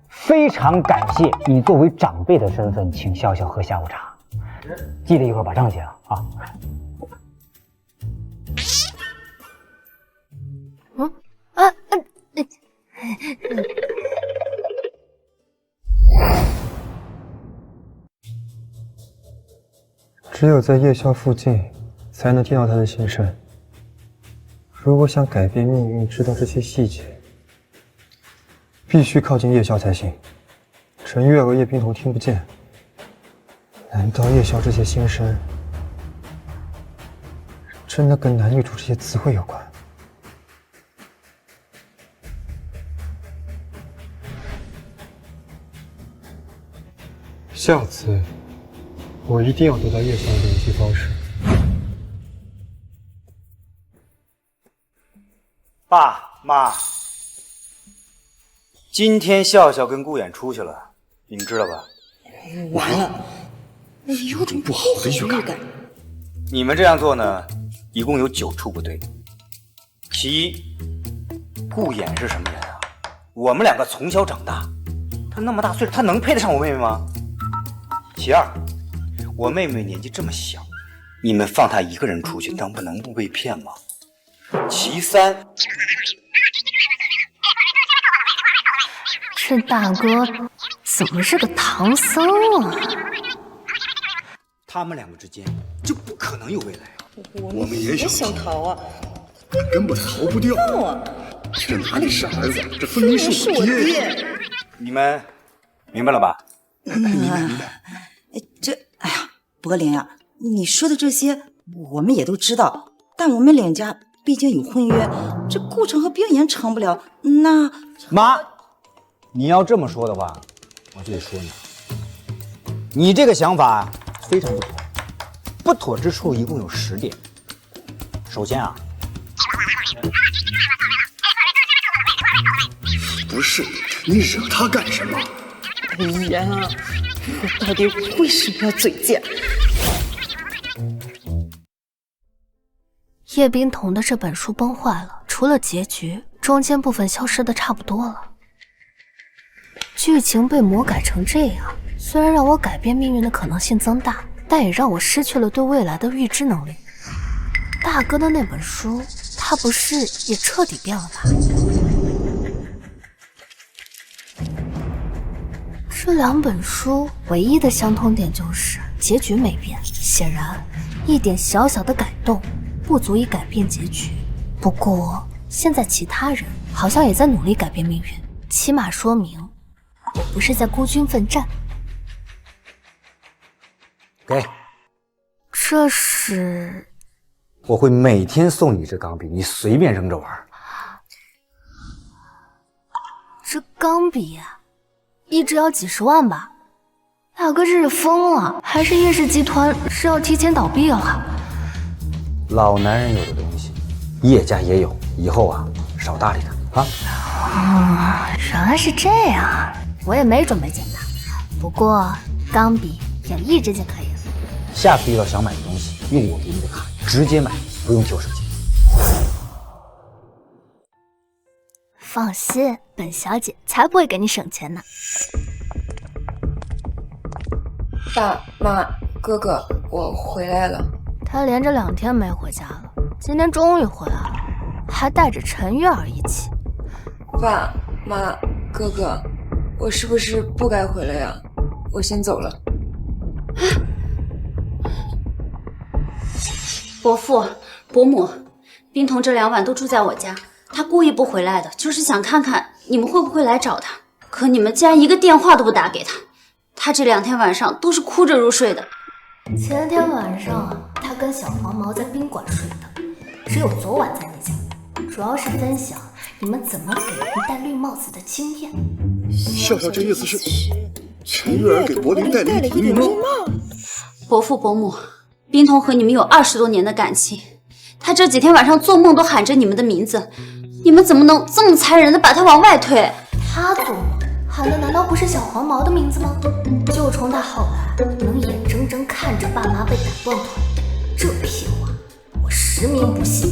非常感谢你作为长辈的身份请笑笑喝下午茶，记得一会儿把账结了啊。只有在夜校附近，才能听到他的心声。如果想改变命运，知道这些细节，必须靠近夜校才行。陈月和叶冰彤听不见，难道夜校这些心声，真的跟男女主这些词汇有关？下次我一定要得到叶校的联系方式。爸妈，今天笑笑跟顾远出去了，你们知道吧？完了，我有种不好的预感。你们这样做呢，一共有9处不对。其一，顾衍是什么人啊？我们2个从小长大，他那么大岁数，他能配得上我妹妹吗？其二，我妹妹年纪这么小，你们放她一个人出去，能不被骗吗？其三，这大哥怎么是个唐僧啊？他们2个之间就不可能有未来。我们也想逃啊，根本逃不掉啊！这哪里是儿子，这分明是我爹！你们明白了吧？明白。哎呀，柏林啊，你说的这些我们也都知道，但我们2家毕竟有婚约，这顾城和冰妍成不了，那妈，你要这么说的话，我就得说你，你这个想法非常不妥，不妥之处一共有10点。首先啊，不是你惹他干什么？哎呀，我到底为什么要嘴贱？叶冰瞳的这本书崩坏了，除了结局，中间部分消失的差不多了。剧情被魔改成这样，虽然让我改变命运的可能性增大，但也让我失去了对未来的预知能力。大哥的那本书，他不是也彻底变了吧？这2本书唯一的相通点就是结局没变，显然一点小小的改动不足以改变结局。不过现在其他人好像也在努力改变命运，起码说明我不是在孤军奋战。给，这是我会每天送你这钢笔，你随便扔着玩。这钢笔呀，一支要几10万吧？大哥这是疯了，还是叶氏集团是要提前倒闭了？老男人有的东西，叶家也有，以后啊少搭理他啊。原来是这样，我也没准备捡它，不过钢笔也一支就可以了。下次遇到想买的东西，用我给你的卡直接买，不用替我省钱。放心，本小姐才不会给你省钱呢。爸妈，哥哥，我回来了。他连着2天没回家了，今天终于回来了，还带着陈月儿一起。爸妈，哥哥，我是不是不该回来呀？我先走了。伯父、伯母，冰彤这2晚都住在我家，他故意不回来的，就是想看看你们会不会来找他。可你们竟然一个电话都不打给他，他这2天晚上都是哭着入睡的。前天晚上他跟小黄毛在宾馆睡的，只有昨晚在你家，主要是分享你们怎么给人戴绿帽子的经验。笑笑这意思是陈月儿给柏林戴了一顶绿帽。伯父伯母，冰彤和你们有20多年的感情，他这几天晚上做梦都喊着你们的名字，你们怎么能这么残忍的把他往外推？他做梦喊的难道不是小黄毛的名字吗？就冲他后来能眼睁睁看着爸妈被打断腿，这屁话我实名不信。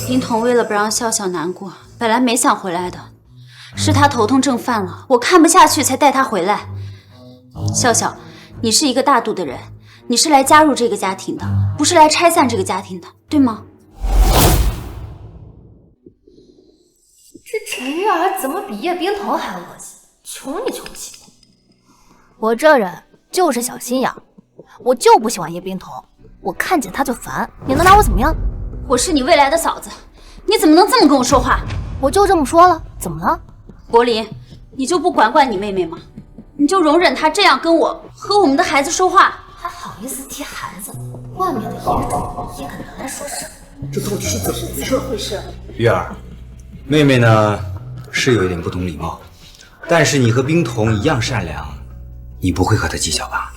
冰彤为了不让笑笑难过，本来没想回来的，是他头痛症犯了，我看不下去才带他回来。笑笑，你是一个大度的人，你是来加入这个家庭的，不是来拆散这个家庭的，对吗？这陈月儿怎么比叶冰彤还恶心？求你求气！我这人就是小心眼，我就不喜欢叶冰彤，我看见她就烦。你能拿我怎么样？我是你未来的嫂子，你怎么能这么跟我说话？我就这么说了，怎么了？柏林，你就不管管你妹妹吗？你就容忍她这样跟我和我们的孩子说话？还好意思提孩子？外面的野种也敢拿来说事？这到底是怎么回事？月儿，妹妹呢是有一点不懂礼貌，但是你和冰彤一样善良，你不会和她计较吧？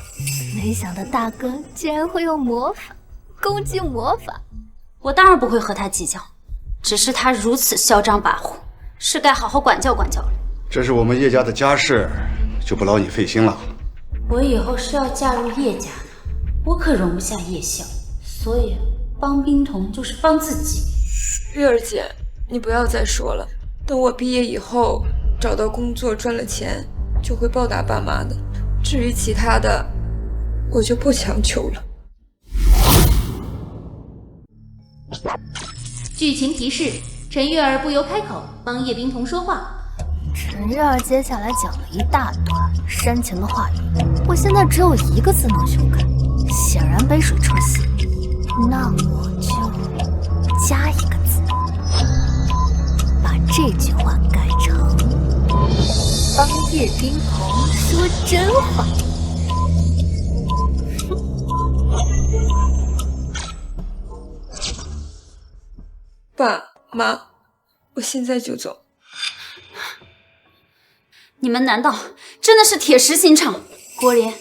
没想到大哥竟然会用魔法攻击魔法，我当然不会和他计较，只是他如此嚣张跋扈，是该好好管教管教了。这是我们叶家的家事，就不劳你费心了。我以后是要嫁入叶家的，我可容不下叶笑，所以帮冰彤就是帮自己。月儿姐，你不要再说了，等我毕业以后找到工作赚了钱，就会报答爸妈的。至于其他的，我就不强求了。剧情提示：陈月儿不由开口帮叶冰彤说话。陈月儿接下来讲了一大段煽情的话语，我现在只有1个字能修改，显然杯水车薪。那我就加1个字，把这句话改成帮叶冰彤说真话。爸妈，我现在就走。你们难道真的是铁石心肠？柏林，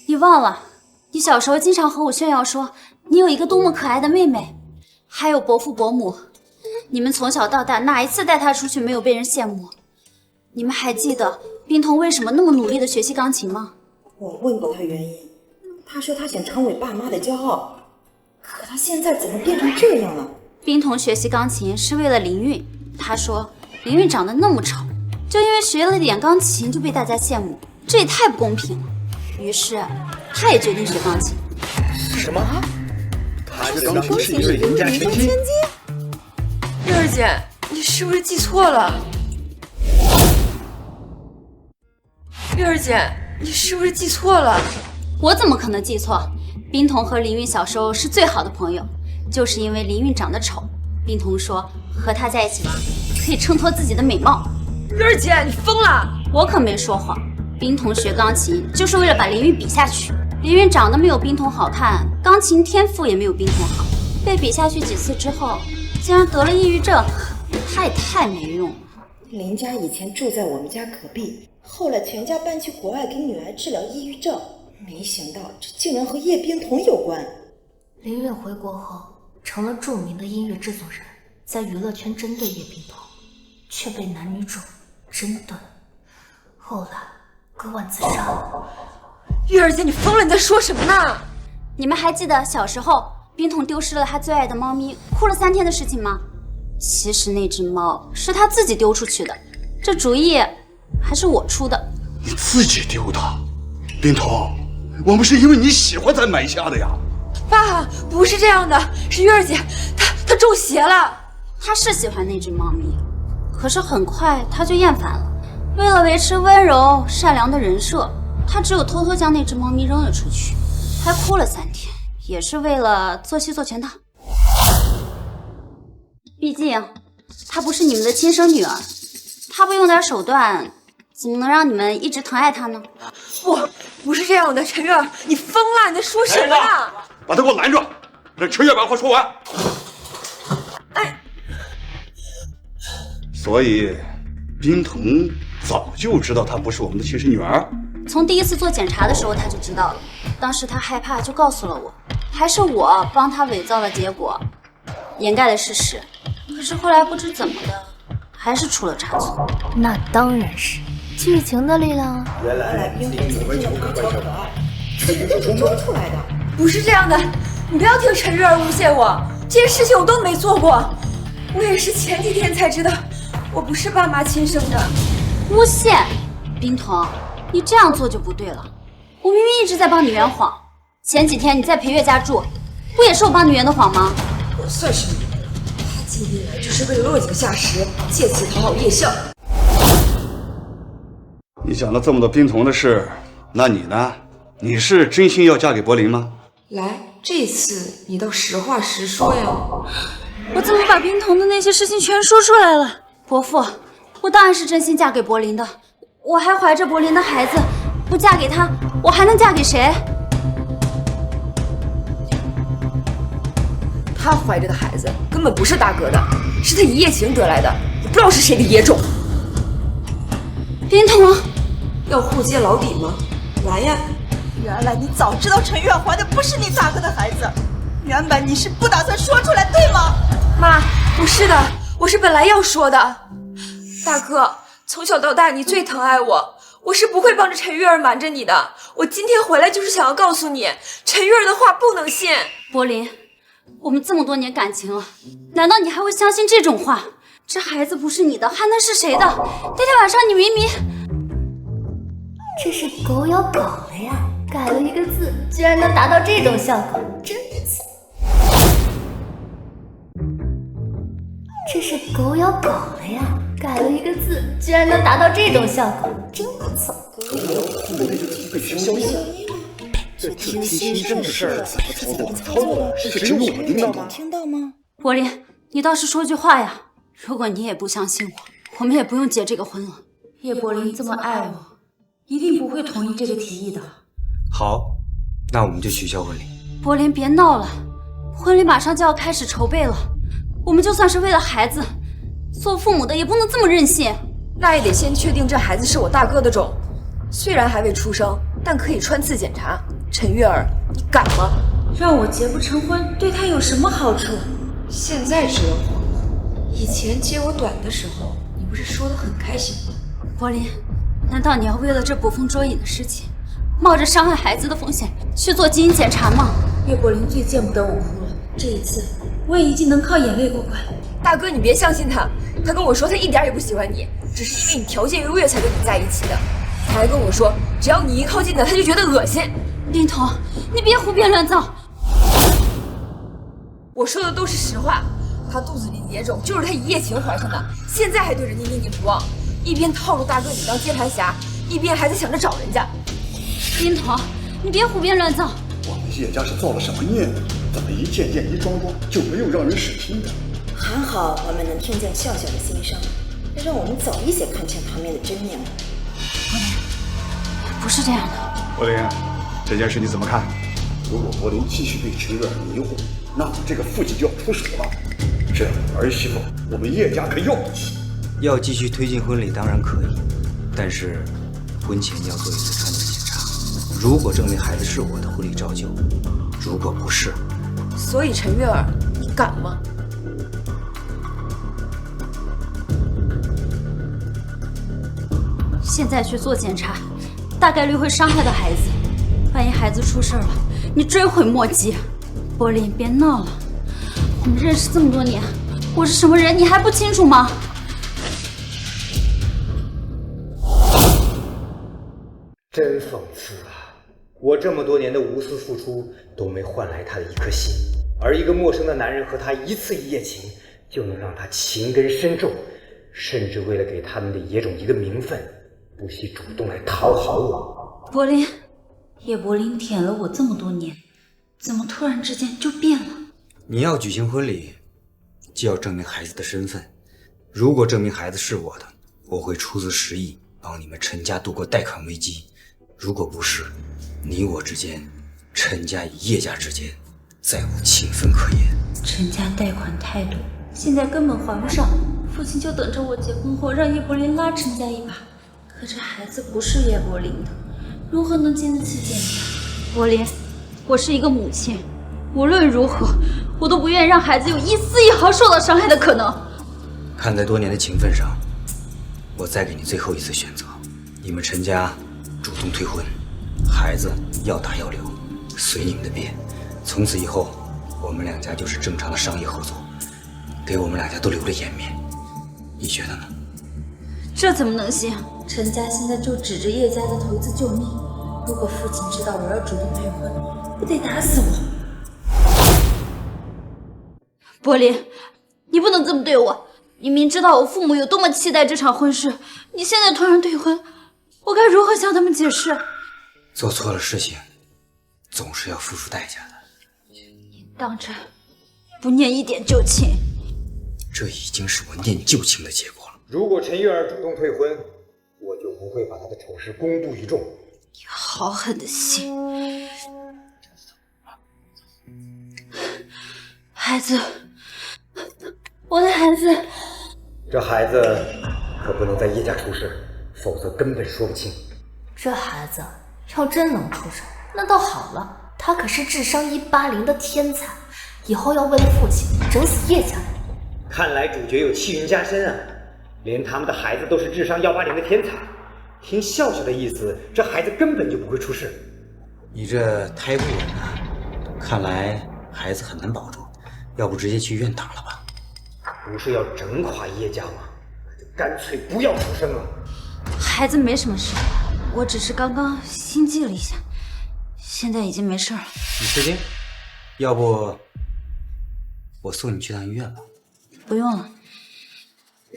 你忘了，你小时候经常和我炫耀说你有一个多么可爱的妹妹，还有伯父伯母，你们从小到大哪一次带她出去没有被人羡慕？你们还记得冰彤为什么那么努力的学习钢琴吗？我问过他原因，他说他想成为爸妈的骄傲，可他现在怎么变成这样了？冰彤学习钢琴是为了林韵，他说林韵长得那么丑，就因为学了点钢琴就被大家羡慕，这也太不公平了。于是他也决定学钢琴。什么？他学钢琴是因为邻家千金？月儿姐，你是不是记错了？月儿姐，你是不是记错了？我怎么可能记错？冰彤和林韵小时候是最好的朋友，就是因为林韵长得丑，冰彤说和她在一起可以衬托自己的美貌。月儿姐，你疯了！我可没说谎。冰彤学钢琴就是为了把林韵比下去。林韵长得没有冰彤好看，钢琴天赋也没有冰彤好，被比下去几次之后，竟然得了抑郁症，他也太没用了。林家以前住在我们家隔壁，后来全家搬去国外给女儿治疗抑郁症，没想到这竟然和叶冰彤有关。林韵回国后成了著名的音乐制作人，在娱乐圈针对叶冰彤，却被男女主针对，后来割腕自杀了。月儿姐，你疯了！你在说什么呢？你们还记得小时候冰彤丢失了她最爱的猫咪，哭了3天的事情吗？其实那只猫是她自己丢出去的，这主意还是我出的。你自己丢的？冰彤，我们是因为你喜欢才买下的呀。爸，不是这样的，是月儿姐，她中邪了。她是喜欢那只猫咪，可是很快她就厌烦了。为了维持温柔善良的人设，她只有偷偷将那只猫咪扔了出去，还哭了3天，也是为了做戏做全套。毕竟她不是你们的亲生女儿，她不用点手段，怎么能让你们一直疼爱她呢？不是这样的，陈月，你疯了！你在说什么呢？把他给我拦住，让陈月把话说完。哎，所以冰彤早就知道她不是我们的亲生女儿。从第一次做检查的时候她就知道了，当时她害怕就告诉了我，还是我帮她伪造了结果，掩盖了事实。可是后来不知怎么的，还是出了差错。那当然是剧情的力量啊！原来冰彤怎么就不可可爱，这不就是装出来的？不是这样的，你不要听陈月儿诬陷我，这些事情我都没做过。我也是前几天才知道，我不是爸妈亲生的。诬陷？冰彤，你这样做就不对了。我明明一直在帮你圆谎，前几天你在裴月家住，不也是我帮你圆的谎吗？我算是明白了，他今天来就是为了落井下石，借此讨好叶笑。你讲了这么多冰彤的事，那你呢？你是真心要嫁给柏林吗？来，这次你倒实话实说呀！我怎么把冰彤的那些事情全说出来了？伯父，我当然是真心嫁给柏林的，我还怀着柏林的孩子，不嫁给他，我还能嫁给谁？他怀着的孩子根本不是大哥的，是他一夜情得来的，也不知道是谁的野种。冰彤，要互揭老底吗？来呀！原来你早知道陈月怀的不是你大哥的孩子，原本你是不打算说出来，对吗？妈，不是的，我是本来要说的。大哥，从小到大你最疼爱我，我是不会帮着陈月儿瞒着你的。我今天回来就是想要告诉你，陈月儿的话不能信。柏林，我们这么多年感情了，难道你还会相信这种话？这孩子不是你的，还能是谁的？那天晚上你明明……这是狗咬狗了呀！改了一个字，居然能达到这种效果，真不错。这是狗咬狗了呀！改了一个字，居然能达到这种效果，真不错。这听新生的事儿怎么操作的？是只有我听到吗？听到吗？柏林，你倒是说句话呀！如果你也不相信我，我们也不用结这个婚了。叶柏林这么爱我，一定不会同意这个提议的。好，那我们就取消婚礼。柏林，别闹了，婚礼马上就要开始筹备了，我们就算是为了孩子，做父母的也不能这么任性。那也得先确定这孩子是我大哥的种。虽然还未出生，但可以穿刺检查。陈月儿，你敢吗？让我结不成婚，对他有什么好处？现在知道慌了。以前接我短的时候，你不是说得很开心吗？柏林，难道你要为了这捕风捉影的事情，冒着伤害孩子的风险去做基因检查吗？叶柏林最见不得我哭了，这一次我也已经能靠眼泪过关。大哥，你别相信他，他跟我说他一点也不喜欢你，只是因为你条件优越才跟你在一起的。他还跟我说，只要你一靠近他，他就觉得恶心。冰彤，你别胡编乱造。我说的都是实话，他肚子里的野种就是他一夜情怀上的，现在还对着你念念不忘，一边套路大哥你当接盘侠，一边还在想着找人家。冰彤，你别胡编乱造。我们叶家是造了什么孽呢？怎么一件件一桩桩就没有让人使听的？还好我们能听见笑笑的心声，让我们早一些看清他们的真面目。柏林，不是这样的。柏林，这件事你怎么看？如果柏林继续对陈月儿迷糊，那这个父亲就要出手了。这儿媳妇，我们叶家可要不起。要继续推进婚礼当然可以，但是婚前要做一次穿刺检查。如果证明孩子是我的，婚礼照旧；如果不是，所以陈月儿，你敢吗？现在去做检查，大概率会伤害到孩子。万一孩子出事了，你追悔莫及。柏林，别闹了，我们认识这么多年，我是什么人你还不清楚吗？真讽刺啊！我这么多年的无私付出都没换来他的一颗心，而一个陌生的男人和他一次一夜情，就能让他情根深重，甚至为了给他们的野种一个名分，不惜主动来讨好我。柏林，叶柏林舔了我这么多年，怎么突然之间就变了？你要举行婚礼，就要证明孩子的身份。如果证明孩子是我的，我会出资10亿帮你们陈家度过贷款危机；如果不是，你我之间，陈家与叶家之间，再无情分可言。陈家贷款太多，现在根本还不上，父亲就等着我结婚后让叶柏林拉陈家一把。可这孩子不是叶柏林的，如何能经得起检查？柏林，我是一个母亲，无论如何，我都不愿意让孩子有一丝一毫受到伤害的可能。看在多年的情分上，我再给你最后一次选择，你们陈家主动退婚，孩子要打要留，随你们的便。从此以后，我们两家就是正常的商业合作，给我们两家都留了颜面。你觉得呢？这怎么能行？陈家现在就指着叶家的头子救命，如果父亲知道我要主动退婚，不得打死我？柏林，你不能这么对我！你明知道我父母有多么期待这场婚事，你现在突然退婚，我该如何向他们解释？做错了事情，总是要付出代价的。当真不念一点旧情？这已经是我念旧情的结果了。如果陈月儿主动退婚，我就不会把她的丑事公布于众。你好狠的心！孩子，我的孩子，这孩子可不能在叶家出事，否则根本说不清。这孩子要真能出手，那倒好了，他可是智商180的天才，以后要为了父亲整死叶家人。看来主角有气运加身啊，连他们的孩子都是智商180的天才。听笑笑的意思，这孩子根本就不会出事。你这胎不稳啊，看来孩子很难保住，要不直接去医院打了吧？不是要整垮叶家吗？就干脆不要出生了。孩子没什么事，我只是刚刚心悸了一下，现在已经没事了。你确定？要不我送你去趟医院吧？不用了，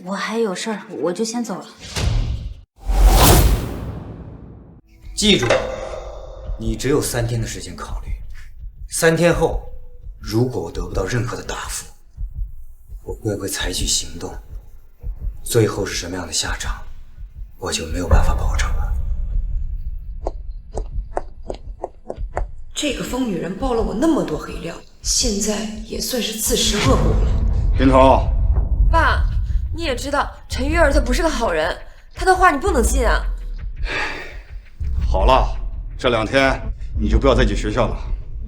我还有事儿，我就先走了。记住，你只有3天的时间考虑。3天后，如果我得不到任何的答复，我便会采取行动。最后是什么样的下场，我就没有办法保证了。这个疯女人爆了我那么多黑料，现在也算是自食恶果了。林彤，爸，你也知道陈月儿她不是个好人，他的话你不能信啊。好了，这2天你就不要再进学校了，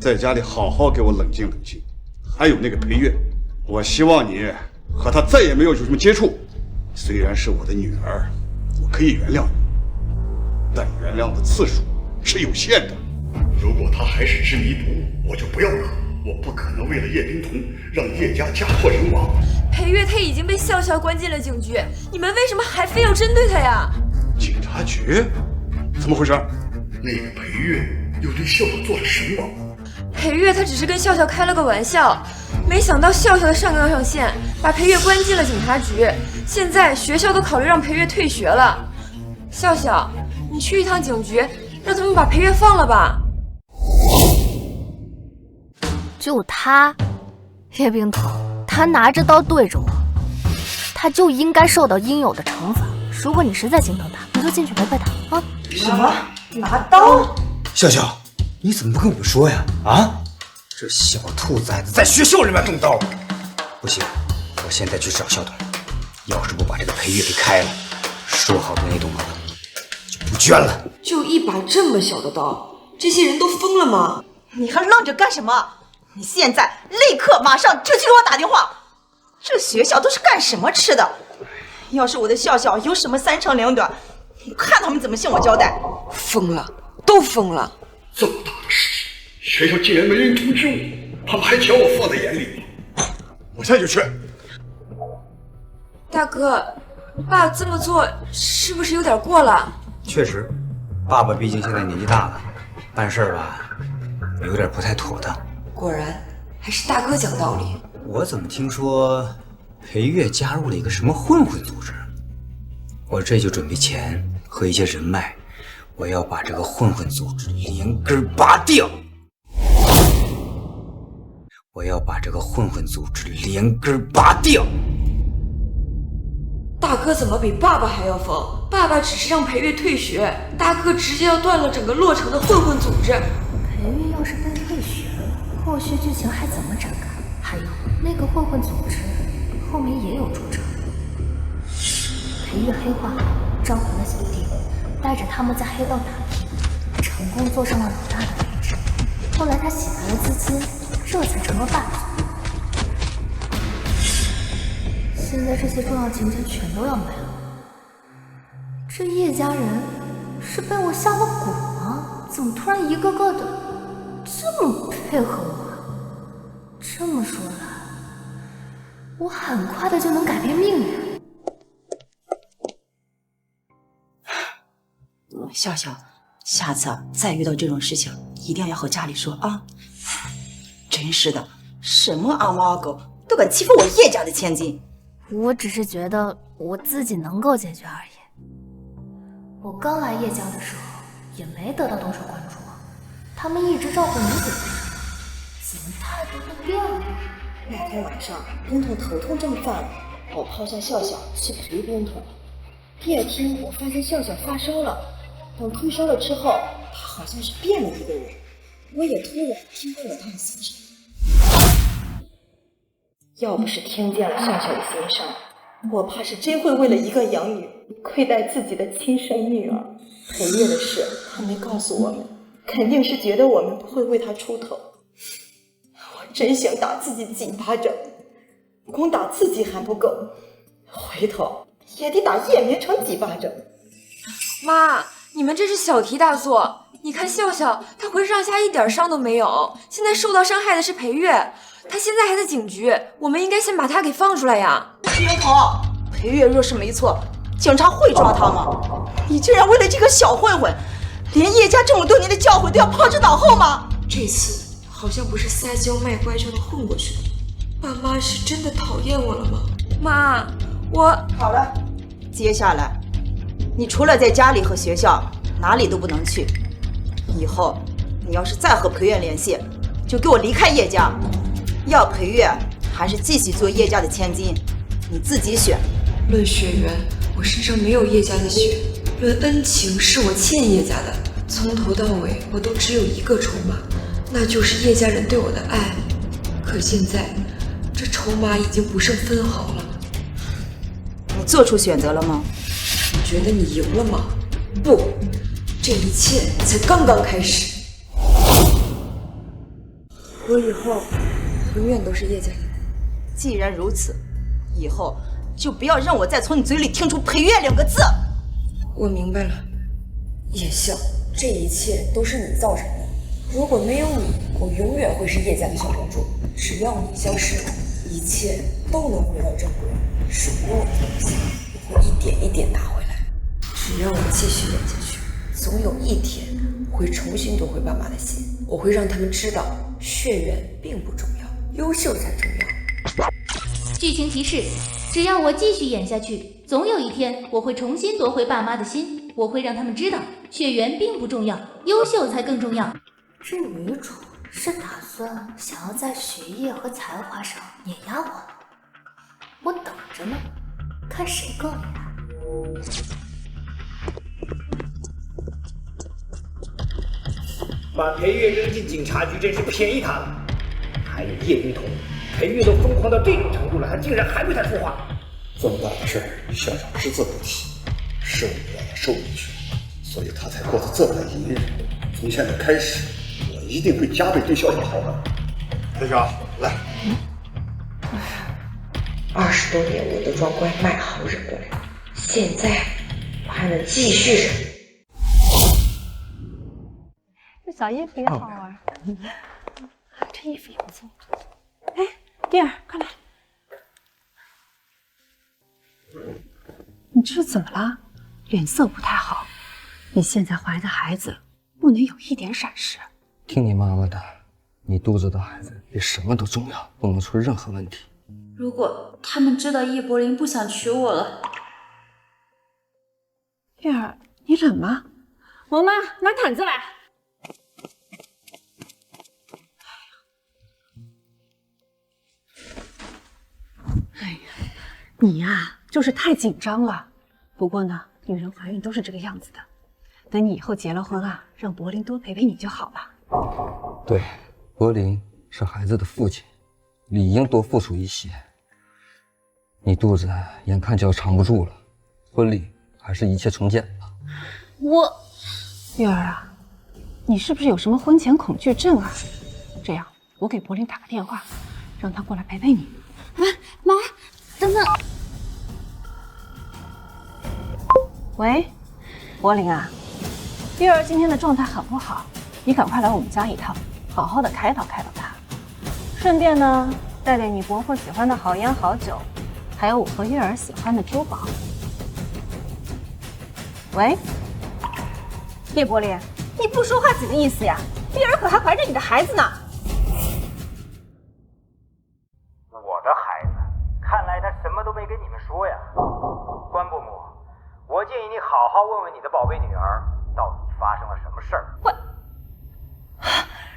在家里好好给我冷静冷静。还有那个裴月，我希望你和她再也没有什么接触。虽然是我的女儿，我可以原谅你，但原谅的次数是有限的。如果她还是吃迷毒，我就不要了。我不可能为了叶冰彤让叶家家破人亡。裴月他已经被笑笑关进了警局，你们为什么还非要针对他呀？警察局？怎么回事？那个裴月又对笑笑做了什么？裴月他只是跟笑笑开了个玩笑，没想到笑笑的上纲上线，把裴月关进了警察局。现在学校都考虑让裴月退学了。笑笑，你去一趟警局，让他们把裴月放了吧。就他，叶冰彤，他拿着刀对着我，他就应该受到应有的惩罚。如果你实在心疼他，你就进去陪陪他啊！什么？拿刀？笑笑，你怎么不跟我们说呀？啊！这小兔崽子在学校里面动刀，不行，我现在去找校董。要是不把这个裴月给开了，说好的那栋楼就不捐了。就一把这么小的刀，这些人都疯了吗？你还愣着干什么？你现在立刻马上就去给我打电话！这学校都是干什么吃的？要是我的笑笑有什么3长2短，你看他们怎么向我交代？疯了，都疯了！这么大的事情，学校竟然没人通知我，他们还将我放在眼里。我现在就去。大哥，爸这么做是不是有点过了？确实，爸爸毕竟现在年纪大了，办事儿吧有点不太妥当。果然还是大哥讲道理。我怎么听说裴月加入了一个什么混混组织？我这就准备钱和一些人脉，我要把这个混混组织连根拔掉。我要把这个混混组织连根拔掉。大哥怎么比爸爸还要疯？爸爸只是让裴月退学，大哥直接要断了整个洛城的混混组织。裴月要是被退学了，后续剧情还怎么展开？还有那个混混组织后面也有主者。裴月黑化后召回了小弟，带着他们在黑道打拼，成功坐上了老大的位置。后来他洗来了资金，这才成了霸主。现在这些重要情节全都要没了。这叶家人是被我下了蛊吗？怎么突然一个个的这么配合我？这么说来，我很快的就能改变命运。笑笑，下次再遇到这种事情，一定要和家里说啊！真是的，什么阿猫阿狗都敢欺负我叶家的千金。我只是觉得我自己能够解决而已。我刚来叶家的时候，也没得到多少关注，他们一直照顾你姐的事，怎么态度都变了？那天晚上，冰彤头痛症犯了，我抛下笑笑去陪冰彤。第二天，我发现笑笑发烧了，等退烧了之后，他好像是变了一个人。我也突然听到了他的心声。要不是听见了笑笑的心声，我怕是真会为了一个养女亏待自己的亲生女儿。裴月的事他没告诉我们，肯定是觉得我们不会为他出头。我真想打自己几巴掌，光打自己还不够，回头也得打叶明成几巴掌。妈，你们这是小题大做。你看笑笑，他浑身上下一点伤都没有，现在受到伤害的是裴月，他现在还在警局，我们应该先把他给放出来呀。冰彤，裴月若是没错，警察会抓他吗？你居然为了这个小混混，连叶家这么多年的教诲都要抛之脑后吗？这次好像不是撒娇卖乖就能混过去的。爸妈是真的讨厌我了吗？妈，我好了，接下来你除了在家里和学校，哪里都不能去。以后你要是再和裴月联系，就给我离开叶家。要裴月还是继续做叶家的千金，你自己选。论血缘，我身上没有叶家的血；论恩情，是我欠叶家的。从头到尾，我都只有一个筹码，那就是叶家人对我的爱。可现在，这筹码已经不剩分毫了。你做出选择了吗？你觉得你赢了吗？不，这一切才刚刚开始。我以后永远都是叶家人。既然如此，以后就不要让我再从你嘴里听出裴月2个字。我明白了，叶笑，这一切都是你造成的。如果没有你，我永远会是叶家的小公主。只要你消失了，一切都能回到正轨。属于我的东西，我会一点一点拿回来。只要我继续演下去，总有一天我会重新夺回爸妈的心。我会让他们知道，血缘并不重要，优秀才重要。剧情提示：只要我继续演下去，总有一天我会重新夺回爸妈的心。我会让他们知道，血缘并不重要，优秀才更重要。这女主是打算想要在学业和才华上碾压我吗？我等着呢，看谁更厉害。把裴月扔进警察局真是便宜他了。还有叶冰彤，裴月都疯狂到这种程度了，他竟然还为他说话。这么大的事儿，校长只字不提，是我让他受进去，所以他才过得这般隐忍。从现在开始，我一定会加倍对笑笑好的。裴晓，来。20多年我都装乖卖好忍过来，现在我还能继续忍。这小衣服也好玩，这衣服也不错。哎，弟儿，快来！你这是怎么了？脸色不太好。你现在怀的孩子不能有一点闪失。听你妈妈的，你肚子的孩子比什么都重要，不能出任何问题。如果他们知道叶柏林不想娶我了，月儿，你忍吗？王妈，拿毯子来。哎呀，你呀，就是太紧张了。不过呢，女人怀孕都是这个样子的。等你以后结了婚啊，让柏林多陪陪你就好了。对，柏林是孩子的父亲，理应多付出一些。你肚子眼看就要藏不住了，婚礼还是一切从简吧。月儿啊，你是不是有什么婚前恐惧症啊？这样，我给柏林打个电话，让他过来陪陪你。妈，等等。喂，柏林啊，月儿今天的状态很不好，你赶快来我们家一趟，好好的开导开导她。顺便呢，带点你伯父喜欢的好烟好酒。还有我和月儿喜欢的珠宝。喂，叶柏林，你不说话几个意思呀？月儿可还怀着你的孩子呢。我的孩子，看来他什么都没跟你们说呀。关伯母，我建议你好好问问你的宝贝女儿，到底发生了什么事儿。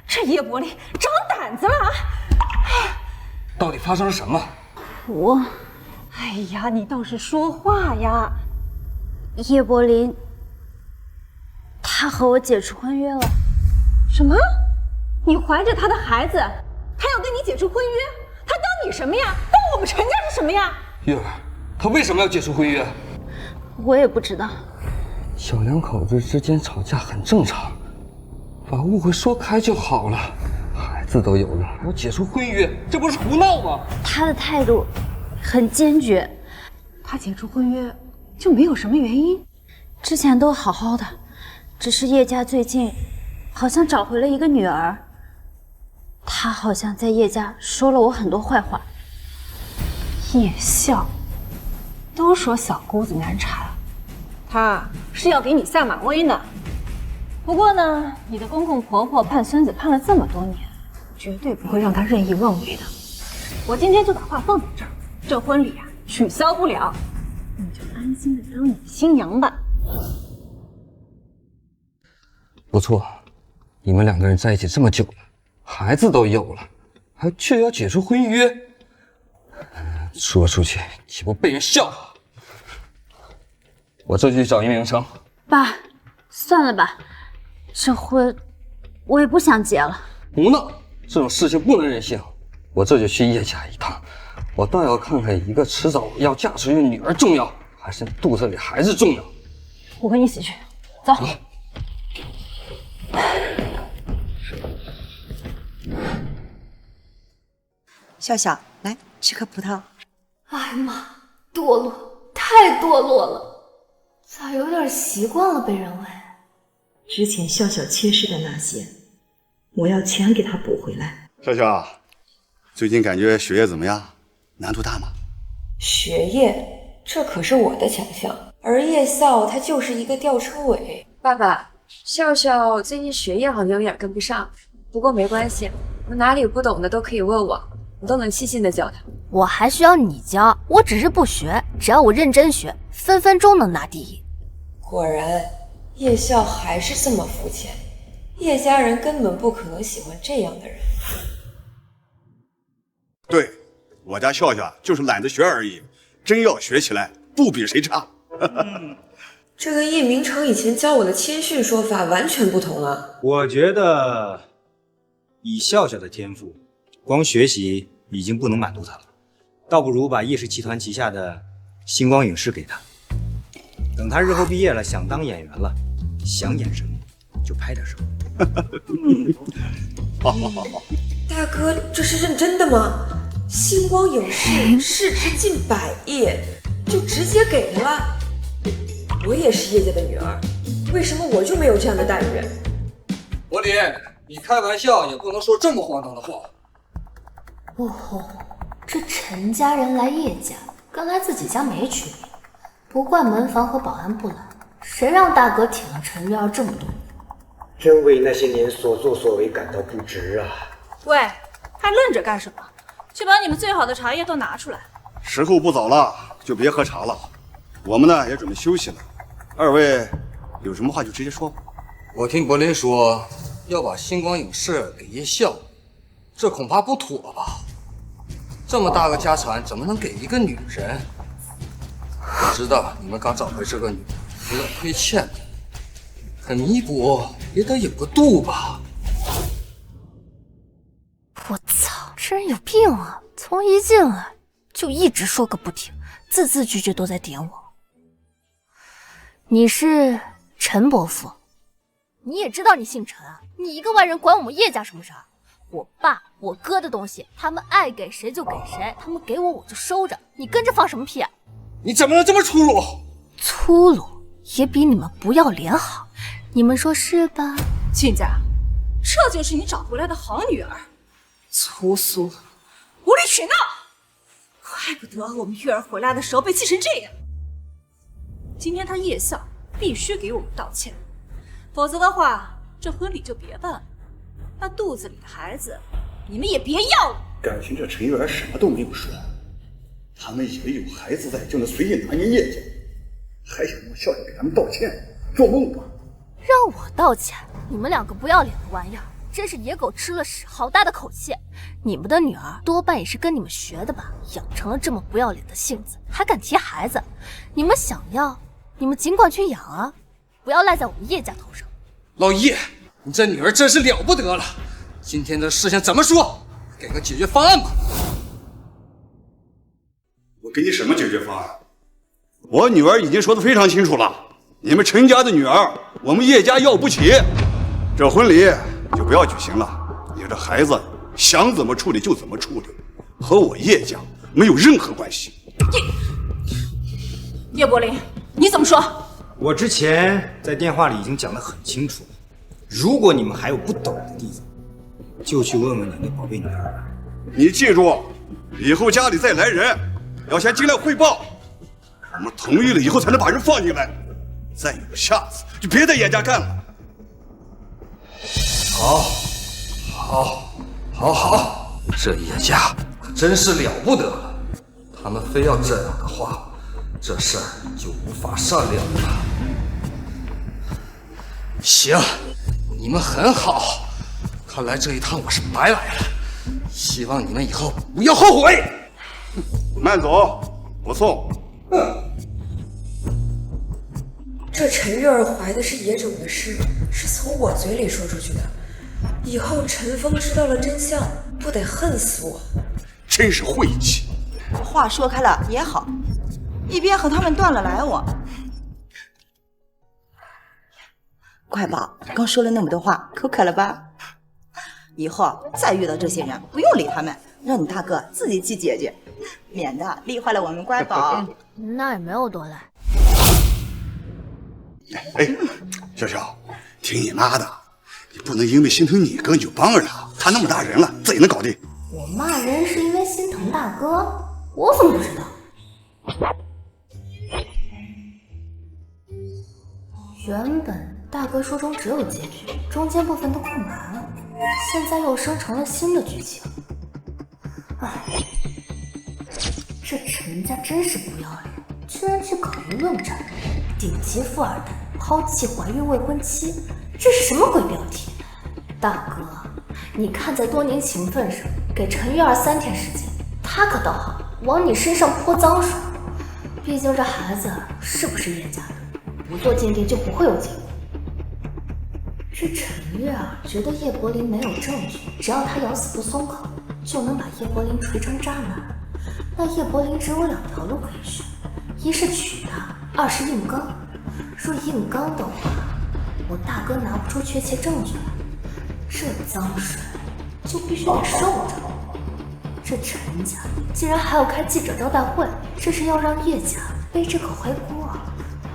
这叶柏林长胆子了啊！到底发生了什么？哎呀，你倒是说话呀！叶柏林，他和我解除婚约了。什么？你怀着他的孩子，他要跟你解除婚约？他当你什么呀？当我们陈家是什么呀？月儿，他为什么要解除婚约？我也不知道。小两口子之间吵架很正常，把误会说开就好了。孩子都有了，还要解除婚约，这不是胡闹吗？他的态度很坚决。他解除婚约就没有什么原因？之前都好好的，只是叶家最近好像找回了一个女儿。他好像在叶家说了我很多坏话。叶笑，都说小姑子难缠，他是要给你下马威呢。不过呢，你的公公婆婆盼孙子盼了这么多年，绝对不会让他任意妄为的。我今天就把话放在这儿，这婚礼啊取消不了，你就安心的当你的新娘吧。不错，你们两个人在一起这么久了，孩子都有了，还却要解除婚约，说出去岂不被人笑话？我这就去找叶明成。爸，算了吧，这婚我也不想结了。胡闹，这种事情不能任性。我这就去叶家一趟，我倒要看看一个迟早要嫁出去的女儿重要，还是肚子里孩子重要。我跟你一起去，走。笑笑，来吃颗葡萄。哎呀妈，堕落，太堕落了，咋有点习惯了被人喂？之前笑笑缺失的那些，我要全给他补回来。笑笑，最近感觉学业怎么样？难度大吗？学业，这可是我的强项，而叶笑他就是一个吊车尾。爸爸，笑笑最近学业好像有点跟不上，不过没关系，我哪里不懂的都可以问我，我都能细心的教他。我还需要你教？我只是不学，只要我认真学，分分钟能拿第一。果然，叶笑还是这么肤浅，叶家人根本不可能喜欢这样的人。对，我家笑笑就是懒得学而已，真要学起来，不比谁差。这跟叶明成以前教我的谦逊说法完全不同啊！我觉得以笑笑的天赋，光学习已经不能满足他了，倒不如把叶氏集团旗下的星光影视给他，等他日后毕业了，想当演员了，想演什么就拍点什么。好。大哥，这是认真的吗？星光影视市值近100亿，就直接给了？我也是叶家的女儿，为什么我就没有这样的待遇？伯林，你开玩笑也不能说这么荒唐的话。哦吼，这陈家人来叶家，跟来自己家没区别。不怪门房和保安不来，谁让大哥挺了陈月儿这么多年？真为那些年所作所为感到不值啊！喂，还愣着干什么？去把你们最好的茶叶都拿出来。时候不早了，就别喝茶了。我们呢也准备休息了。二位有什么话就直接说吧。我听柏林说要把星光影视给叶笑，这恐怕不妥吧？这么大个家产怎么能给一个女人？我知道你们刚找回这个女人，有点亏欠，可弥补也得有个度吧？我操，这人有病啊！从一进来就一直说个不停，字字句句都在点我。你是陈伯父，你也知道你姓陈啊？你一个外人管我们叶家什么事儿？我爸我哥的东西，他们爱给谁就给谁，他们给我就收着，你跟着放什么屁啊？你怎么能这么粗鲁？粗鲁也比你们不要脸好，你们说是吧？亲家，这就是你找回来的好女儿，粗俗无理取闹，怪不得我们月儿回来的时候被气成这样。今天他叶笑必须给我们道歉，否则的话，这婚礼就别办了。那肚子里的孩子，你们也别要了。感情这陈月儿什么都没有说，他们以为有孩子在就能随意拿捏叶家，还想让笑笑给他们道歉，做梦吧！让我道歉？你们两个不要脸的玩意儿，真是野狗吃了屎，好大的口气！你们的女儿多半也是跟你们学的吧，养成了这么不要脸的性子，还敢提孩子？你们想要，你们尽管去养啊，不要赖在我们叶家头上。老叶，你这女儿真是了不得了！今天的事情怎么说？给个解决方案吧。我给你什么解决方案？我女儿已经说得非常清楚了，你们陈家的女儿，我们叶家要不起，这婚礼就不要举行了。你这孩子想怎么处理就怎么处理，和我叶家没有任何关系。叶柏林，你怎么说？我之前在电话里已经讲得很清楚了，如果你们还有不懂的地方，就去问问你那宝贝女儿。你记住，以后家里再来人，要先尽量汇报，我们同意了以后才能把人放进来。再有下次就别在叶家干了。好，这叶家可真是了不得了。他们非要这样的话，这事儿就无法善了了。行，你们很好，看来这一趟我是白来了。希望你们以后不要后悔。慢走，不送。这陈月儿怀的是野种的事，是从我嘴里说出去的。以后陈峰知道了真相，不得恨死我！真是晦气。话说开了也好，一边和他们断了来往。乖宝，刚说了那么多话，口渴了吧？以后再遇到这些人，不用理他们，让你大哥自己去解决，免得厉坏了我们乖宝。那也没有多赖。哎，笑笑，听你妈的，你不能因为心疼你哥你就帮着他，他那么大人了，自己能搞定。我骂人是因为心疼大哥，我怎么不知道？原本大哥书中只有结局，中间部分都空白了，现在又生成了新的剧情。唉，这陈家真是不要脸，居然去搞舆论战，顶级富二代抛弃怀孕未婚妻，这是什么鬼标题？大哥，你看在多年情分上，给陈玉儿3天时间，他可倒好，往你身上泼脏水。毕竟这孩子是不是叶家的，不做鉴定就不会有结果。这陈玉儿觉得叶柏林没有证据，只要他咬死不松口，就能把叶柏林锤成渣男。那叶柏林只有2条路可以选，一是娶她，2是硬刚。若硬刚的话，我大哥拿不出确切证据来，这脏水就必须得受着。这陈家竟然还要开记者招待会，这是要让叶家背这口黑锅。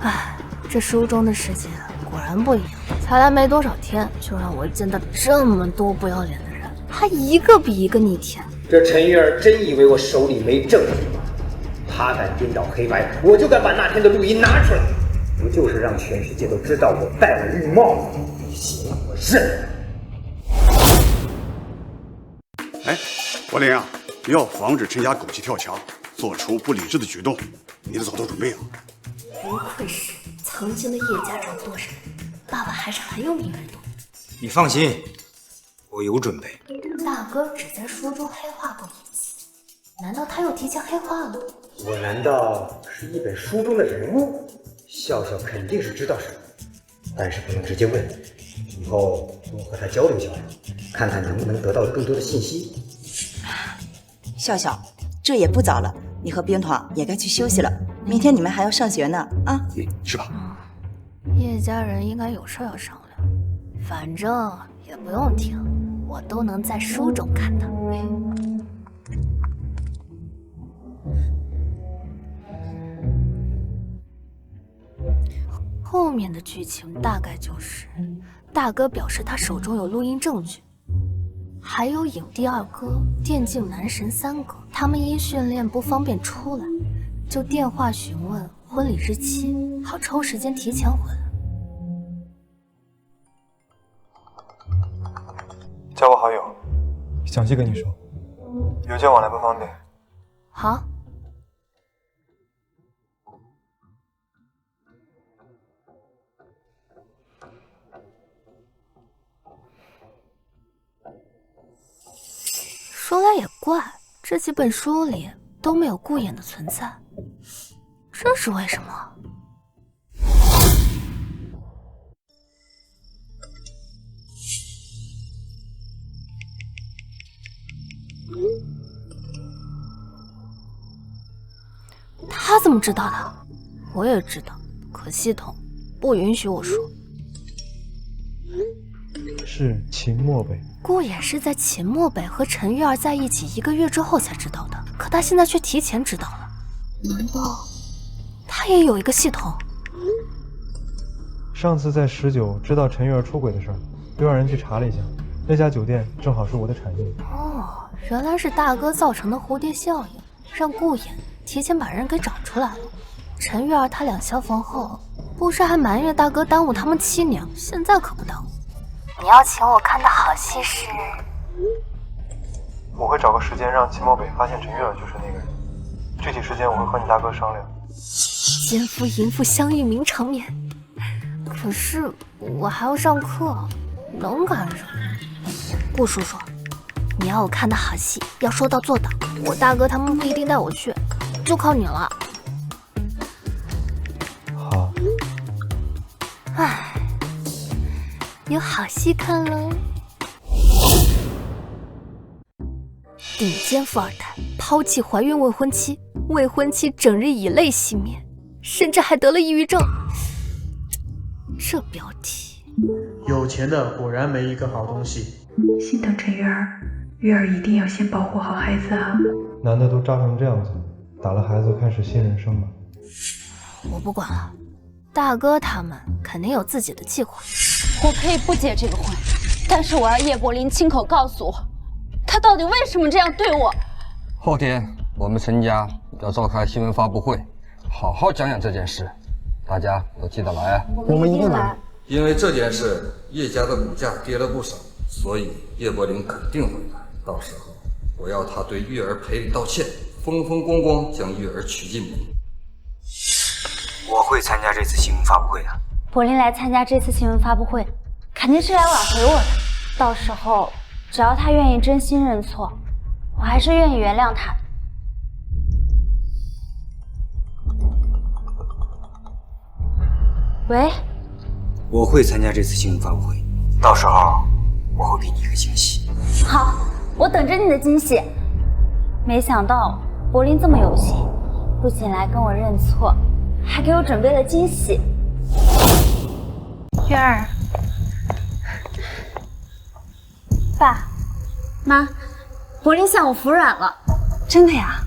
唉，这书中的世界果然不一样，才来没多少天，就让我见到这么多不要脸的人，还一个比一个逆天。这陈玉儿真以为我手里没证据吗？他敢颠倒黑白，我就敢把那天的录音拿出来，不就是让全世界都知道我戴了绿帽子？行，我认。哎，柏林啊，要防止陈家狗急跳墙，做出不理智的举动，你得早做准备啊。不愧是曾经的叶家掌舵人，爸爸还是很有敏锐度。你放心，我有准备。大哥只在书中黑化过一次，难道他又提前黑化了？我难道是一本书中的人物？笑笑肯定是知道什么，但是不能直接问，以后多和他交流交流，看看能不能得到更多的信息。笑笑，这也不早了，你和冰团也该去休息了，明天你们还要上学呢啊。是吧？叶家人应该有事要商量，反正也不用听，我都能在书中看到。后面的剧情大概就是，大哥表示他手中有录音证据，还有影帝2哥、电竞男神3个，他们因训练不方便出来，就电话询问婚礼日期，好抽时间提前回来。加我好友，详细跟你说，邮件往来不方便。好。说来也怪，这几本书里都没有顾衍的存在，这是为什么？他怎么知道的？我也知道，可系统不允许我说。是秦漠北。顾衍是在秦漠北和陈玉儿在一起1个月之后才知道的，可他现在却提前知道了。难道他也有一个系统？上次在19知道陈玉儿出轨的事儿，又让人去查了一下，那家酒店正好是我的产业。哦，原来是大哥造成的蝴蝶效应，让顾衍提前把人给找出来了。陈玉儿他俩相逢后，不是还埋怨大哥耽误他们7年，现在可不耽误。你要请我看的好戏是？我会找个时间让秦漠北发现陈玉儿就是那个人，具体时间我会和你大哥商量。奸夫淫妇相遇名场面，可是我还要上课，能赶上？顾叔叔，你要我看的好戏要说到做到，我大哥他们不一定带我去，就靠你了。好。唉。有好戏看喽！顶尖富二代抛弃怀孕未婚妻，未婚妻整日以泪洗面，甚至还得了抑郁症。这标题，有钱的果然没一个好东西。心疼陈月儿，月儿一定要先保护好孩子啊！男的都渣成这样子，打了孩子开始新人生吧。我不管了，大哥他们肯定有自己的计划。我可以不结这个婚，但是我要叶柏林亲口告诉我，他到底为什么这样对我。后天我们陈家要召开新闻发布会，好好讲讲这件事，大家都记得来啊！我们一定来。因为这件事，叶家的股价跌了不少，所以叶柏林肯定会来。到时候我要他对月儿赔礼道歉，风风光光将月儿娶进门。我会参加这次新闻发布会的。柏林来参加这次新闻发布会，肯定是来挽回我的。到时候只要他愿意真心认错，我还是愿意原谅他的。喂，我会参加这次新闻发布会，到时候我会给你一个惊喜。好，我等着你的惊喜。没想到柏林这么有心，不仅来跟我认错，还给我准备了惊喜。月儿，爸妈，柏林向我服软了。真的呀？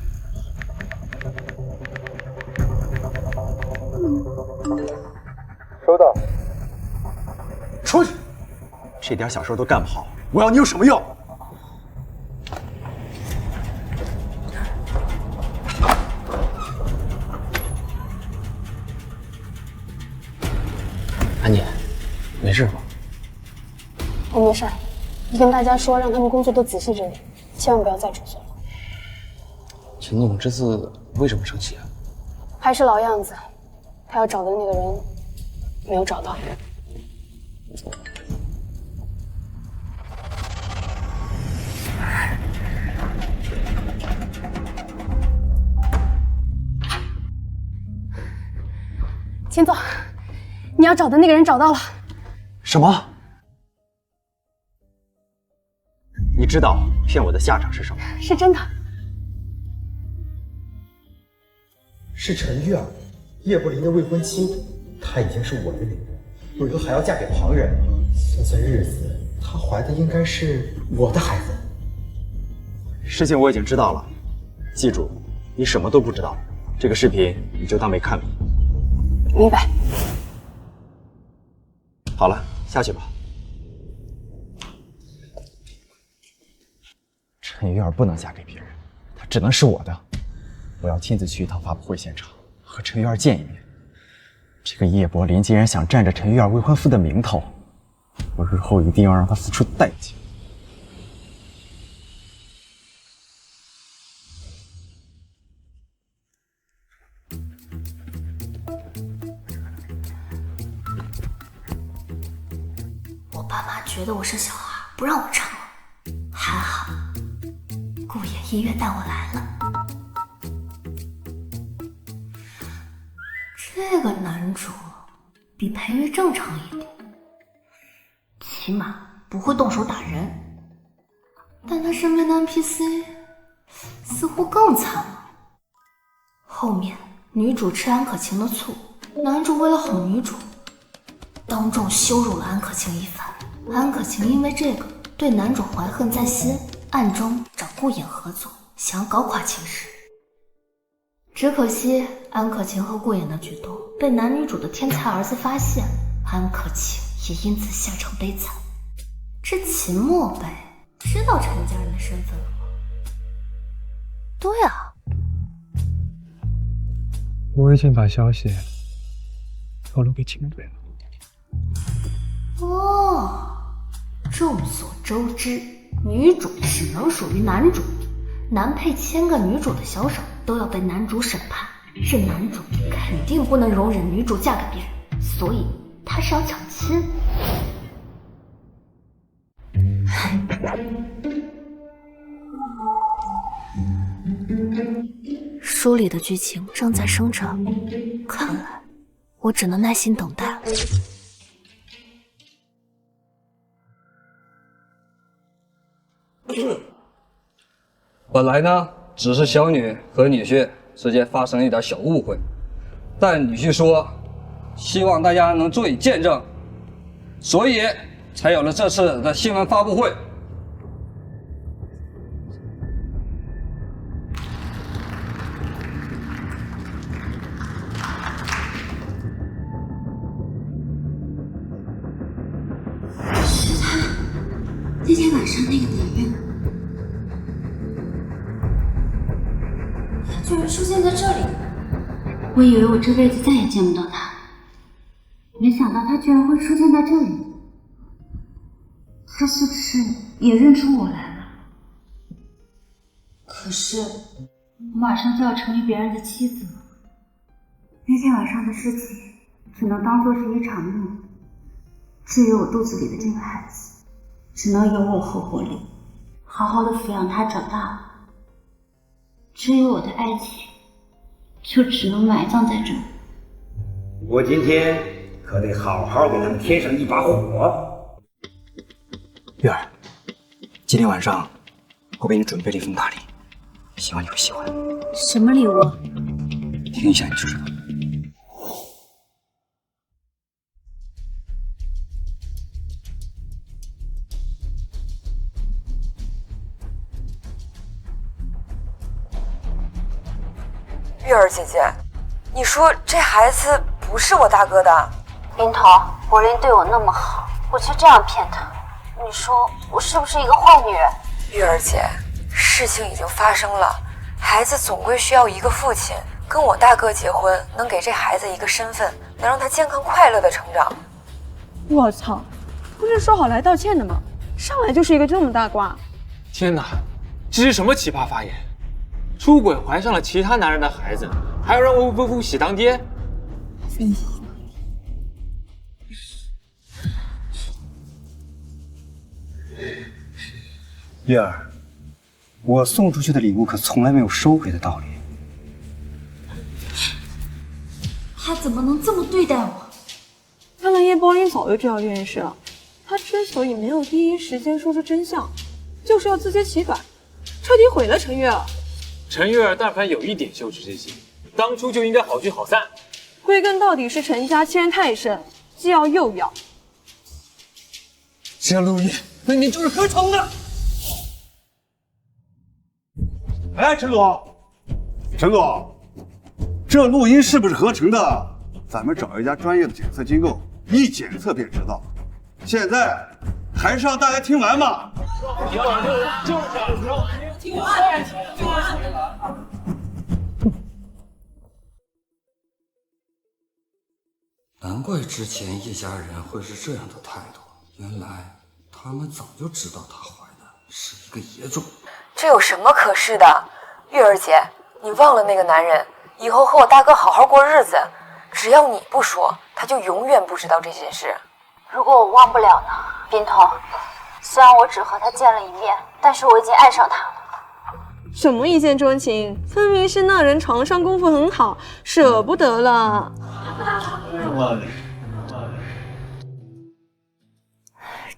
收到。出去！这点小事都干不好，我要你有什么用？安姐，没事吧？我没事，你跟大家说，让他们工作都仔细着点，千万不要再出错了。秦总这次为什么生气啊？还是老样子，他要找的那个人没有找到。秦总，你要找的那个人找到了。什么？你知道骗我的下场是什么？是真的。是陈月儿，叶柏林的未婚妻，她已经是我的女人，我以后还要嫁给旁人。算算日子，她怀的应该是我的孩子。事情我已经知道了，记住，你什么都不知道。这个视频你就当没看过。明白。好了，下去吧。陈月儿不能嫁给别人，她只能是我的。我要亲自去一趟发布会现场，和陈月儿见一面。这个叶柏林竟然想占着陈月儿未婚夫的名头，我日后一定要让他付出代价。我爸妈觉得我是小孩，不让我成了，还好顾野医院带我来了。这个男主比裴月正常一点，起码不会动手打人，但他身边的 NPC 似乎更惨了。后面女主吃安可晴的醋，男主为了哄女主，当众羞辱了安可晴一番。安可晴因为这个对男主怀恨在心，暗中找顾衍合作，想搞垮秦氏。只可惜安可晴和顾衍的举动被男女主的天才儿子发现，安可晴也因此下场悲惨。这秦漠北知道陈家人的身份了吗？对啊，我已经把消息透露给秦北了。哦，众所周知，女主只能属于男主，男配1000个女主的小手都要被男主审判，这男主肯定不能容忍女主嫁给别人，所以他是要抢亲。书里的剧情正在生长，看来我只能耐心等待了。本来呢，只是小女和女婿之间发生了一点小误会，但女婿说希望大家能做以见证，所以才有了这次的新闻发布会。是他，那天晚上那个男人，他居然出现在这里。我以为我这辈子再也见不到他，没想到他居然会出现在这里。他是不是也认出我来了？可是我马上就要成为别人的妻子了，那天晚上的事情只能当作是一场梦。至于我肚子里的这个孩子，只能由我后活力，好好的抚养他长大。至于我的爱情，就只能埋葬在这里。我今天可得好好给他们添上一把火。月儿，今天晚上我给你准备了一份大礼，希望你会喜欢。什么礼物？听一下你就知道。月儿姐姐，你说这孩子不是我大哥的？冰彤，柏林对我那么好，我却这样骗他，你说我是不是一个坏女人？月儿姐，事情已经发生了，孩子总归需要一个父亲。跟我大哥结婚，能给这孩子一个身份，能让他健康快乐的成长。我操，不是说好来道歉的吗？上来就是一个这么大瓜。天哪，这是什么奇葩发言？出轨怀上了其他男人的孩子，还要让未婚夫喜当爹？月儿，我送出去的礼物可从来没有收回的道理。他怎么能这么对待我？看来叶柏林早就知道这件事了。他之所以没有第一时间说出真相，就是要自揭其短，彻底毁了陈月儿。陈月儿但凡有一点羞耻之心，当初就应该好聚好散。归根到底是陈家欠太甚，既要又要。这录音分明就是合成的。哎，陈总，陈总，这录音是不是合成的？咱们找一家专业的检测机构，一检测便知道。现在还是让大家听完嘛。听完。难怪之前叶家人会是这样的态度，原来他们早就知道她怀的是一个野种。这有什么可是的？月儿姐，你忘了那个男人，以后和我大哥好好过日子。只要你不说，他就永远不知道这件事。如果我忘不了呢，冰彤，虽然我只和他见了一面，但是我已经爱上他了。什么一见钟情，分明是那人床上功夫很好，舍不得了。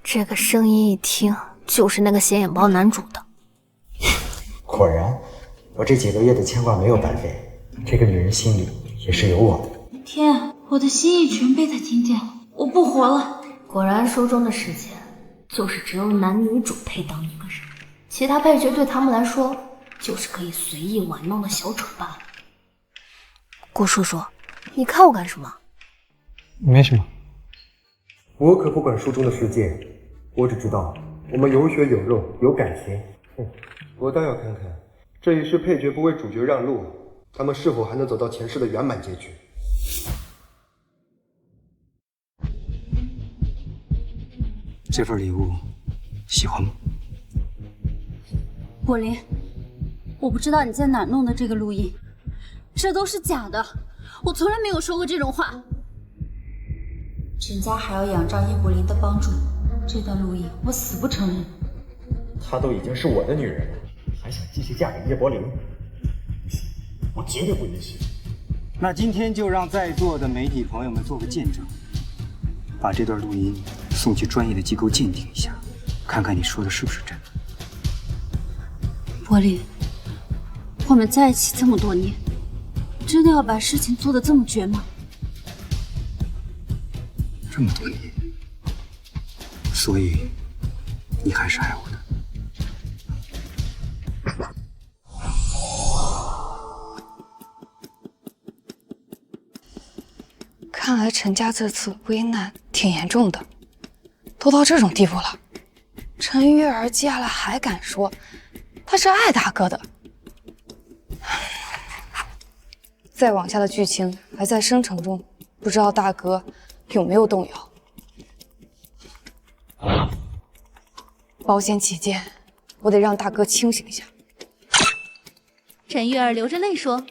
这个声音一听就是那个显眼包男主的。果然，我这几个月的牵挂没有白费，这个女人心里也是有我的。天，我的心意全被他听见了，我不活了。果然书中的世界就是只有男女主配当一个人，其他配角对他们来说就是可以随意玩弄的小丑罢了。顾叔叔，你看我干什么？没什么。我可不管书中的世界，我只知道我们有血有肉有感情。我倒要看看这一世配角不为主角让路，他们是否还能走到前世的圆满结局。这份礼物喜欢吗？柏林，我不知道你在哪弄的这个录音，这都是假的，我从来没有说过这种话。陈家还要仰仗叶柏林的帮助，这段录音我死不承认。她都已经是我的女人了，还想继续嫁给叶柏林？不行，我绝对不允许。那今天就让在座的媒体朋友们做个见证，把这段录音送去专业的机构鉴定一下，看看你说的是不是真的。柏林，我们在一起这么多年，真的要把事情做得这么绝吗？这么多年，所以你还是爱我的。看来陈家这次危难挺严重的，都到这种地步了，陈玉儿接下来还敢说她是爱大哥的。再往下的剧情还在生成中，不知道大哥有没有动摇。保险起见，我得让大哥清醒一下。陈玉儿流着泪说：“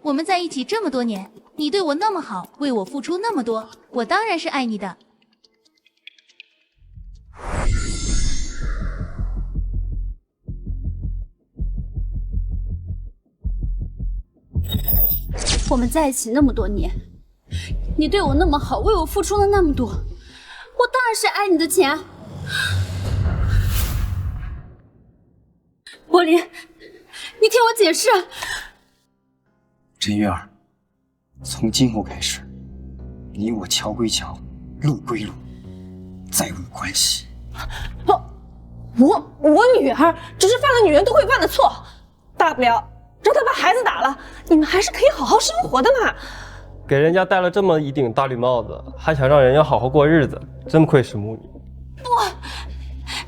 我们在一起这么多年，你对我那么好，为我付出那么多，我当然是爱你的。”我们在一起那么多年，你对我那么好，为我付出了那么多，我当然是爱你的钱。柏林，你听我解释。陈玉儿，从今后开始，你我桥归桥，路归路，再无关系。我女儿只是犯了女人都会犯的错，大不了让她把孩子打了，你们还是可以好好生活的嘛。给人家戴了这么一顶大绿帽子，还想让人家好好过日子，真愧是母女。不，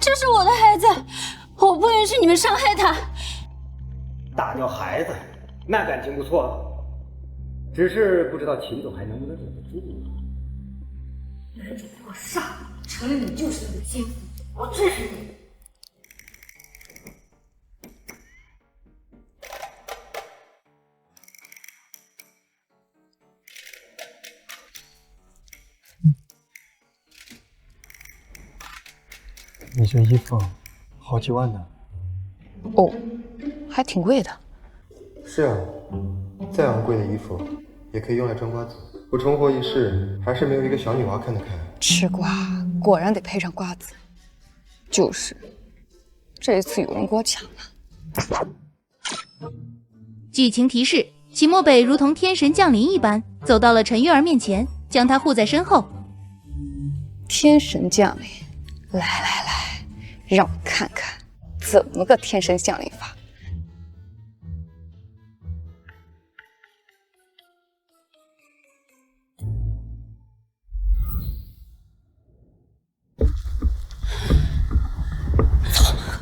这是我的孩子，我不允许你们伤害他。打掉孩子，那感情不错，只是不知道秦总还能不能忍得住。忍着给我上，承认你就是那个奸夫，我治死你。你这衣服好几万呢。哦，还挺贵的。是啊，再昂贵的衣服也可以用来装瓜子。我重活一世，还是没有一个小女娃看得开。吃瓜果然得配上瓜子。就是，这一次有人给我抢了。剧情提示：齐漠北如同天神降临一般，走到了陈玉儿面前，将她护在身后。天神降临，来来来，让我看看怎么个天神降临法。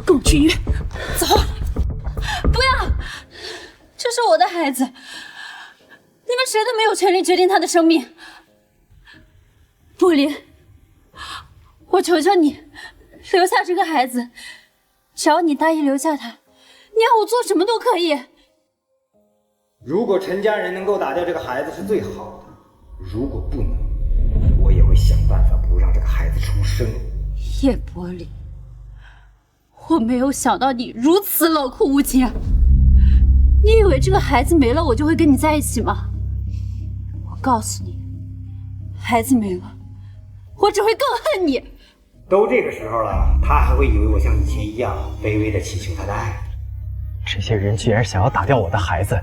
跟我去医院，走！不要，这是我的孩子，你们谁都没有权利决定他的生命。柏林，我求求你，留下这个孩子，只要你答应留下他，你要我做什么都可以。如果陈家人能够打掉这个孩子是最好的，如果不能，我也会想办法不让这个孩子出生。叶柏林，我没有想到你如此冷酷无情。你以为这个孩子没了，我就会跟你在一起吗？我告诉你，孩子没了，我只会更恨你。都这个时候了，他还会以为我像以前一样卑微的祈求他的爱？这些人居然想要打掉我的孩子，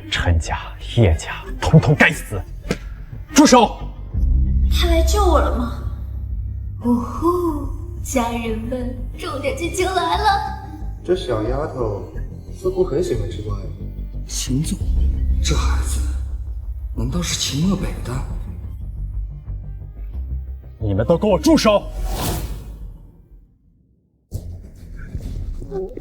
陈家、叶家，统统该死！住手！他来救我了吗？呜呼，家人们，重点剧情来了。这小丫头似乎很喜欢吃瓜呀。秦总，这孩子难道是秦漠北的？你们都给我住手！哦，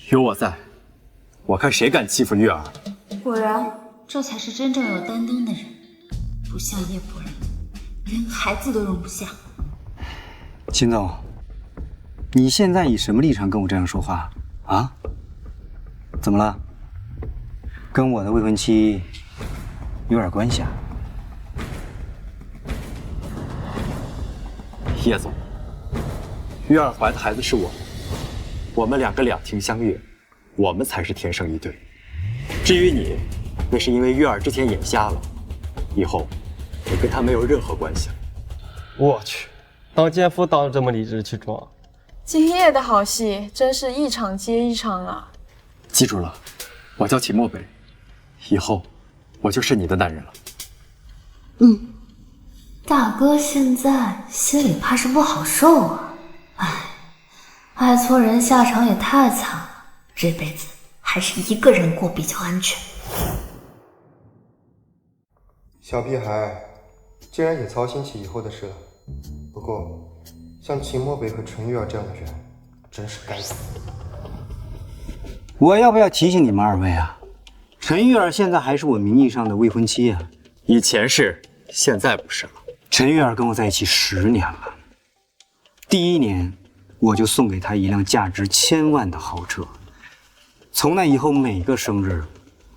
有我在，我看谁敢欺负玉儿。果然，这才是真正有担当的人，不像叶伯人，连孩子都容不下。秦总，你现在以什么立场跟我这样说话啊？怎么了？跟我的未婚妻有点关系啊？叶总，玉儿怀的孩子是我们两个两情相悦，我们才是天生一对。至于你，那是因为月儿之前眼瞎了，以后你跟他没有任何关系了。我去，当奸夫当得这么理直气壮。今夜的好戏真是一场接一场啊！记住了，我叫秦漠北，以后我就是你的男人了。大哥现在心里怕是不好受啊！爱错人下场也太惨了，这辈子还是一个人过比较安全。小屁孩，竟然也操心起以后的事了。不过，像秦漠北和陈玉儿这样的人，真是该死。我要不要提醒你们二位啊？陈玉儿现在还是我名义上的未婚妻啊。以前是，现在不是了。陈玉儿跟我在一起10年了，第1年我就送给她一辆价值1000万的豪车。从那以后，每个生日，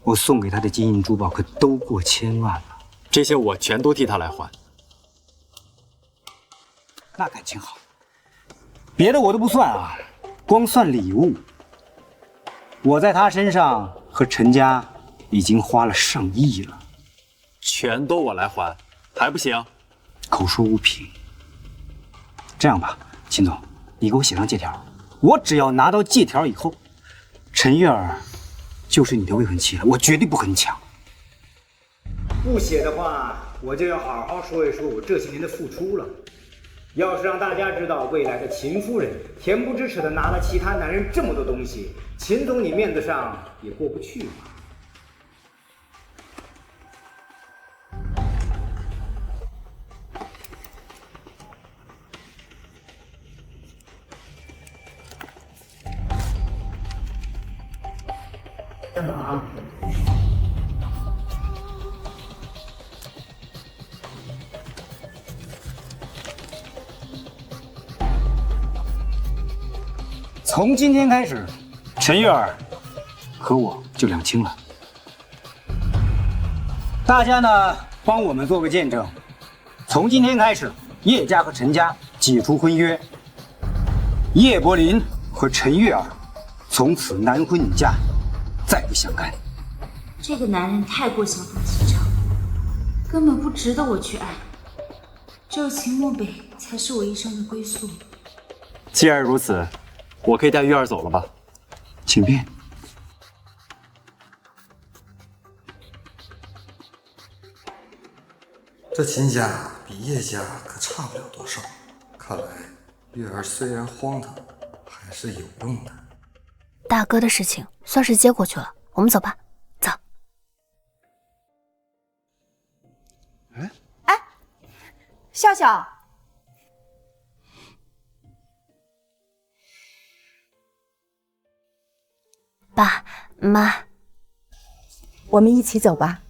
我送给她的金银珠宝可都过1000万了。这些我全都替她来还。那感情好，别的我都不算啊，光算礼物，我在她身上和陈家已经花了上亿了。全都我来还，还不行？口说无凭。这样吧，秦总，你给我写上借条，我只要拿到借条以后，陈月儿就是你的未婚妻了，我绝对不和你抢。不写的话，我就要好好说一说我这些年的付出了。要是让大家知道未来的秦夫人恬不知耻的拿了其他男人这么多东西，秦总你面子上也过不去吧？啊！从今天开始，陈月儿和我就两清了。大家呢，帮我们做个见证。从今天开始，叶家和陈家解除婚约，叶柏林和陈月儿从此男婚女嫁，再不相干。这个男人太过相夫提倡，根本不值得我去爱。只有秦漠北才是我一生的归宿。既然如此，我可以带月儿走了吧？请便。这秦家比叶家可差不了多少，看来月儿虽然荒唐，还是有用的。大哥的事情算是接过去了，我们走吧。走。笑笑，爸妈，我们一起走吧。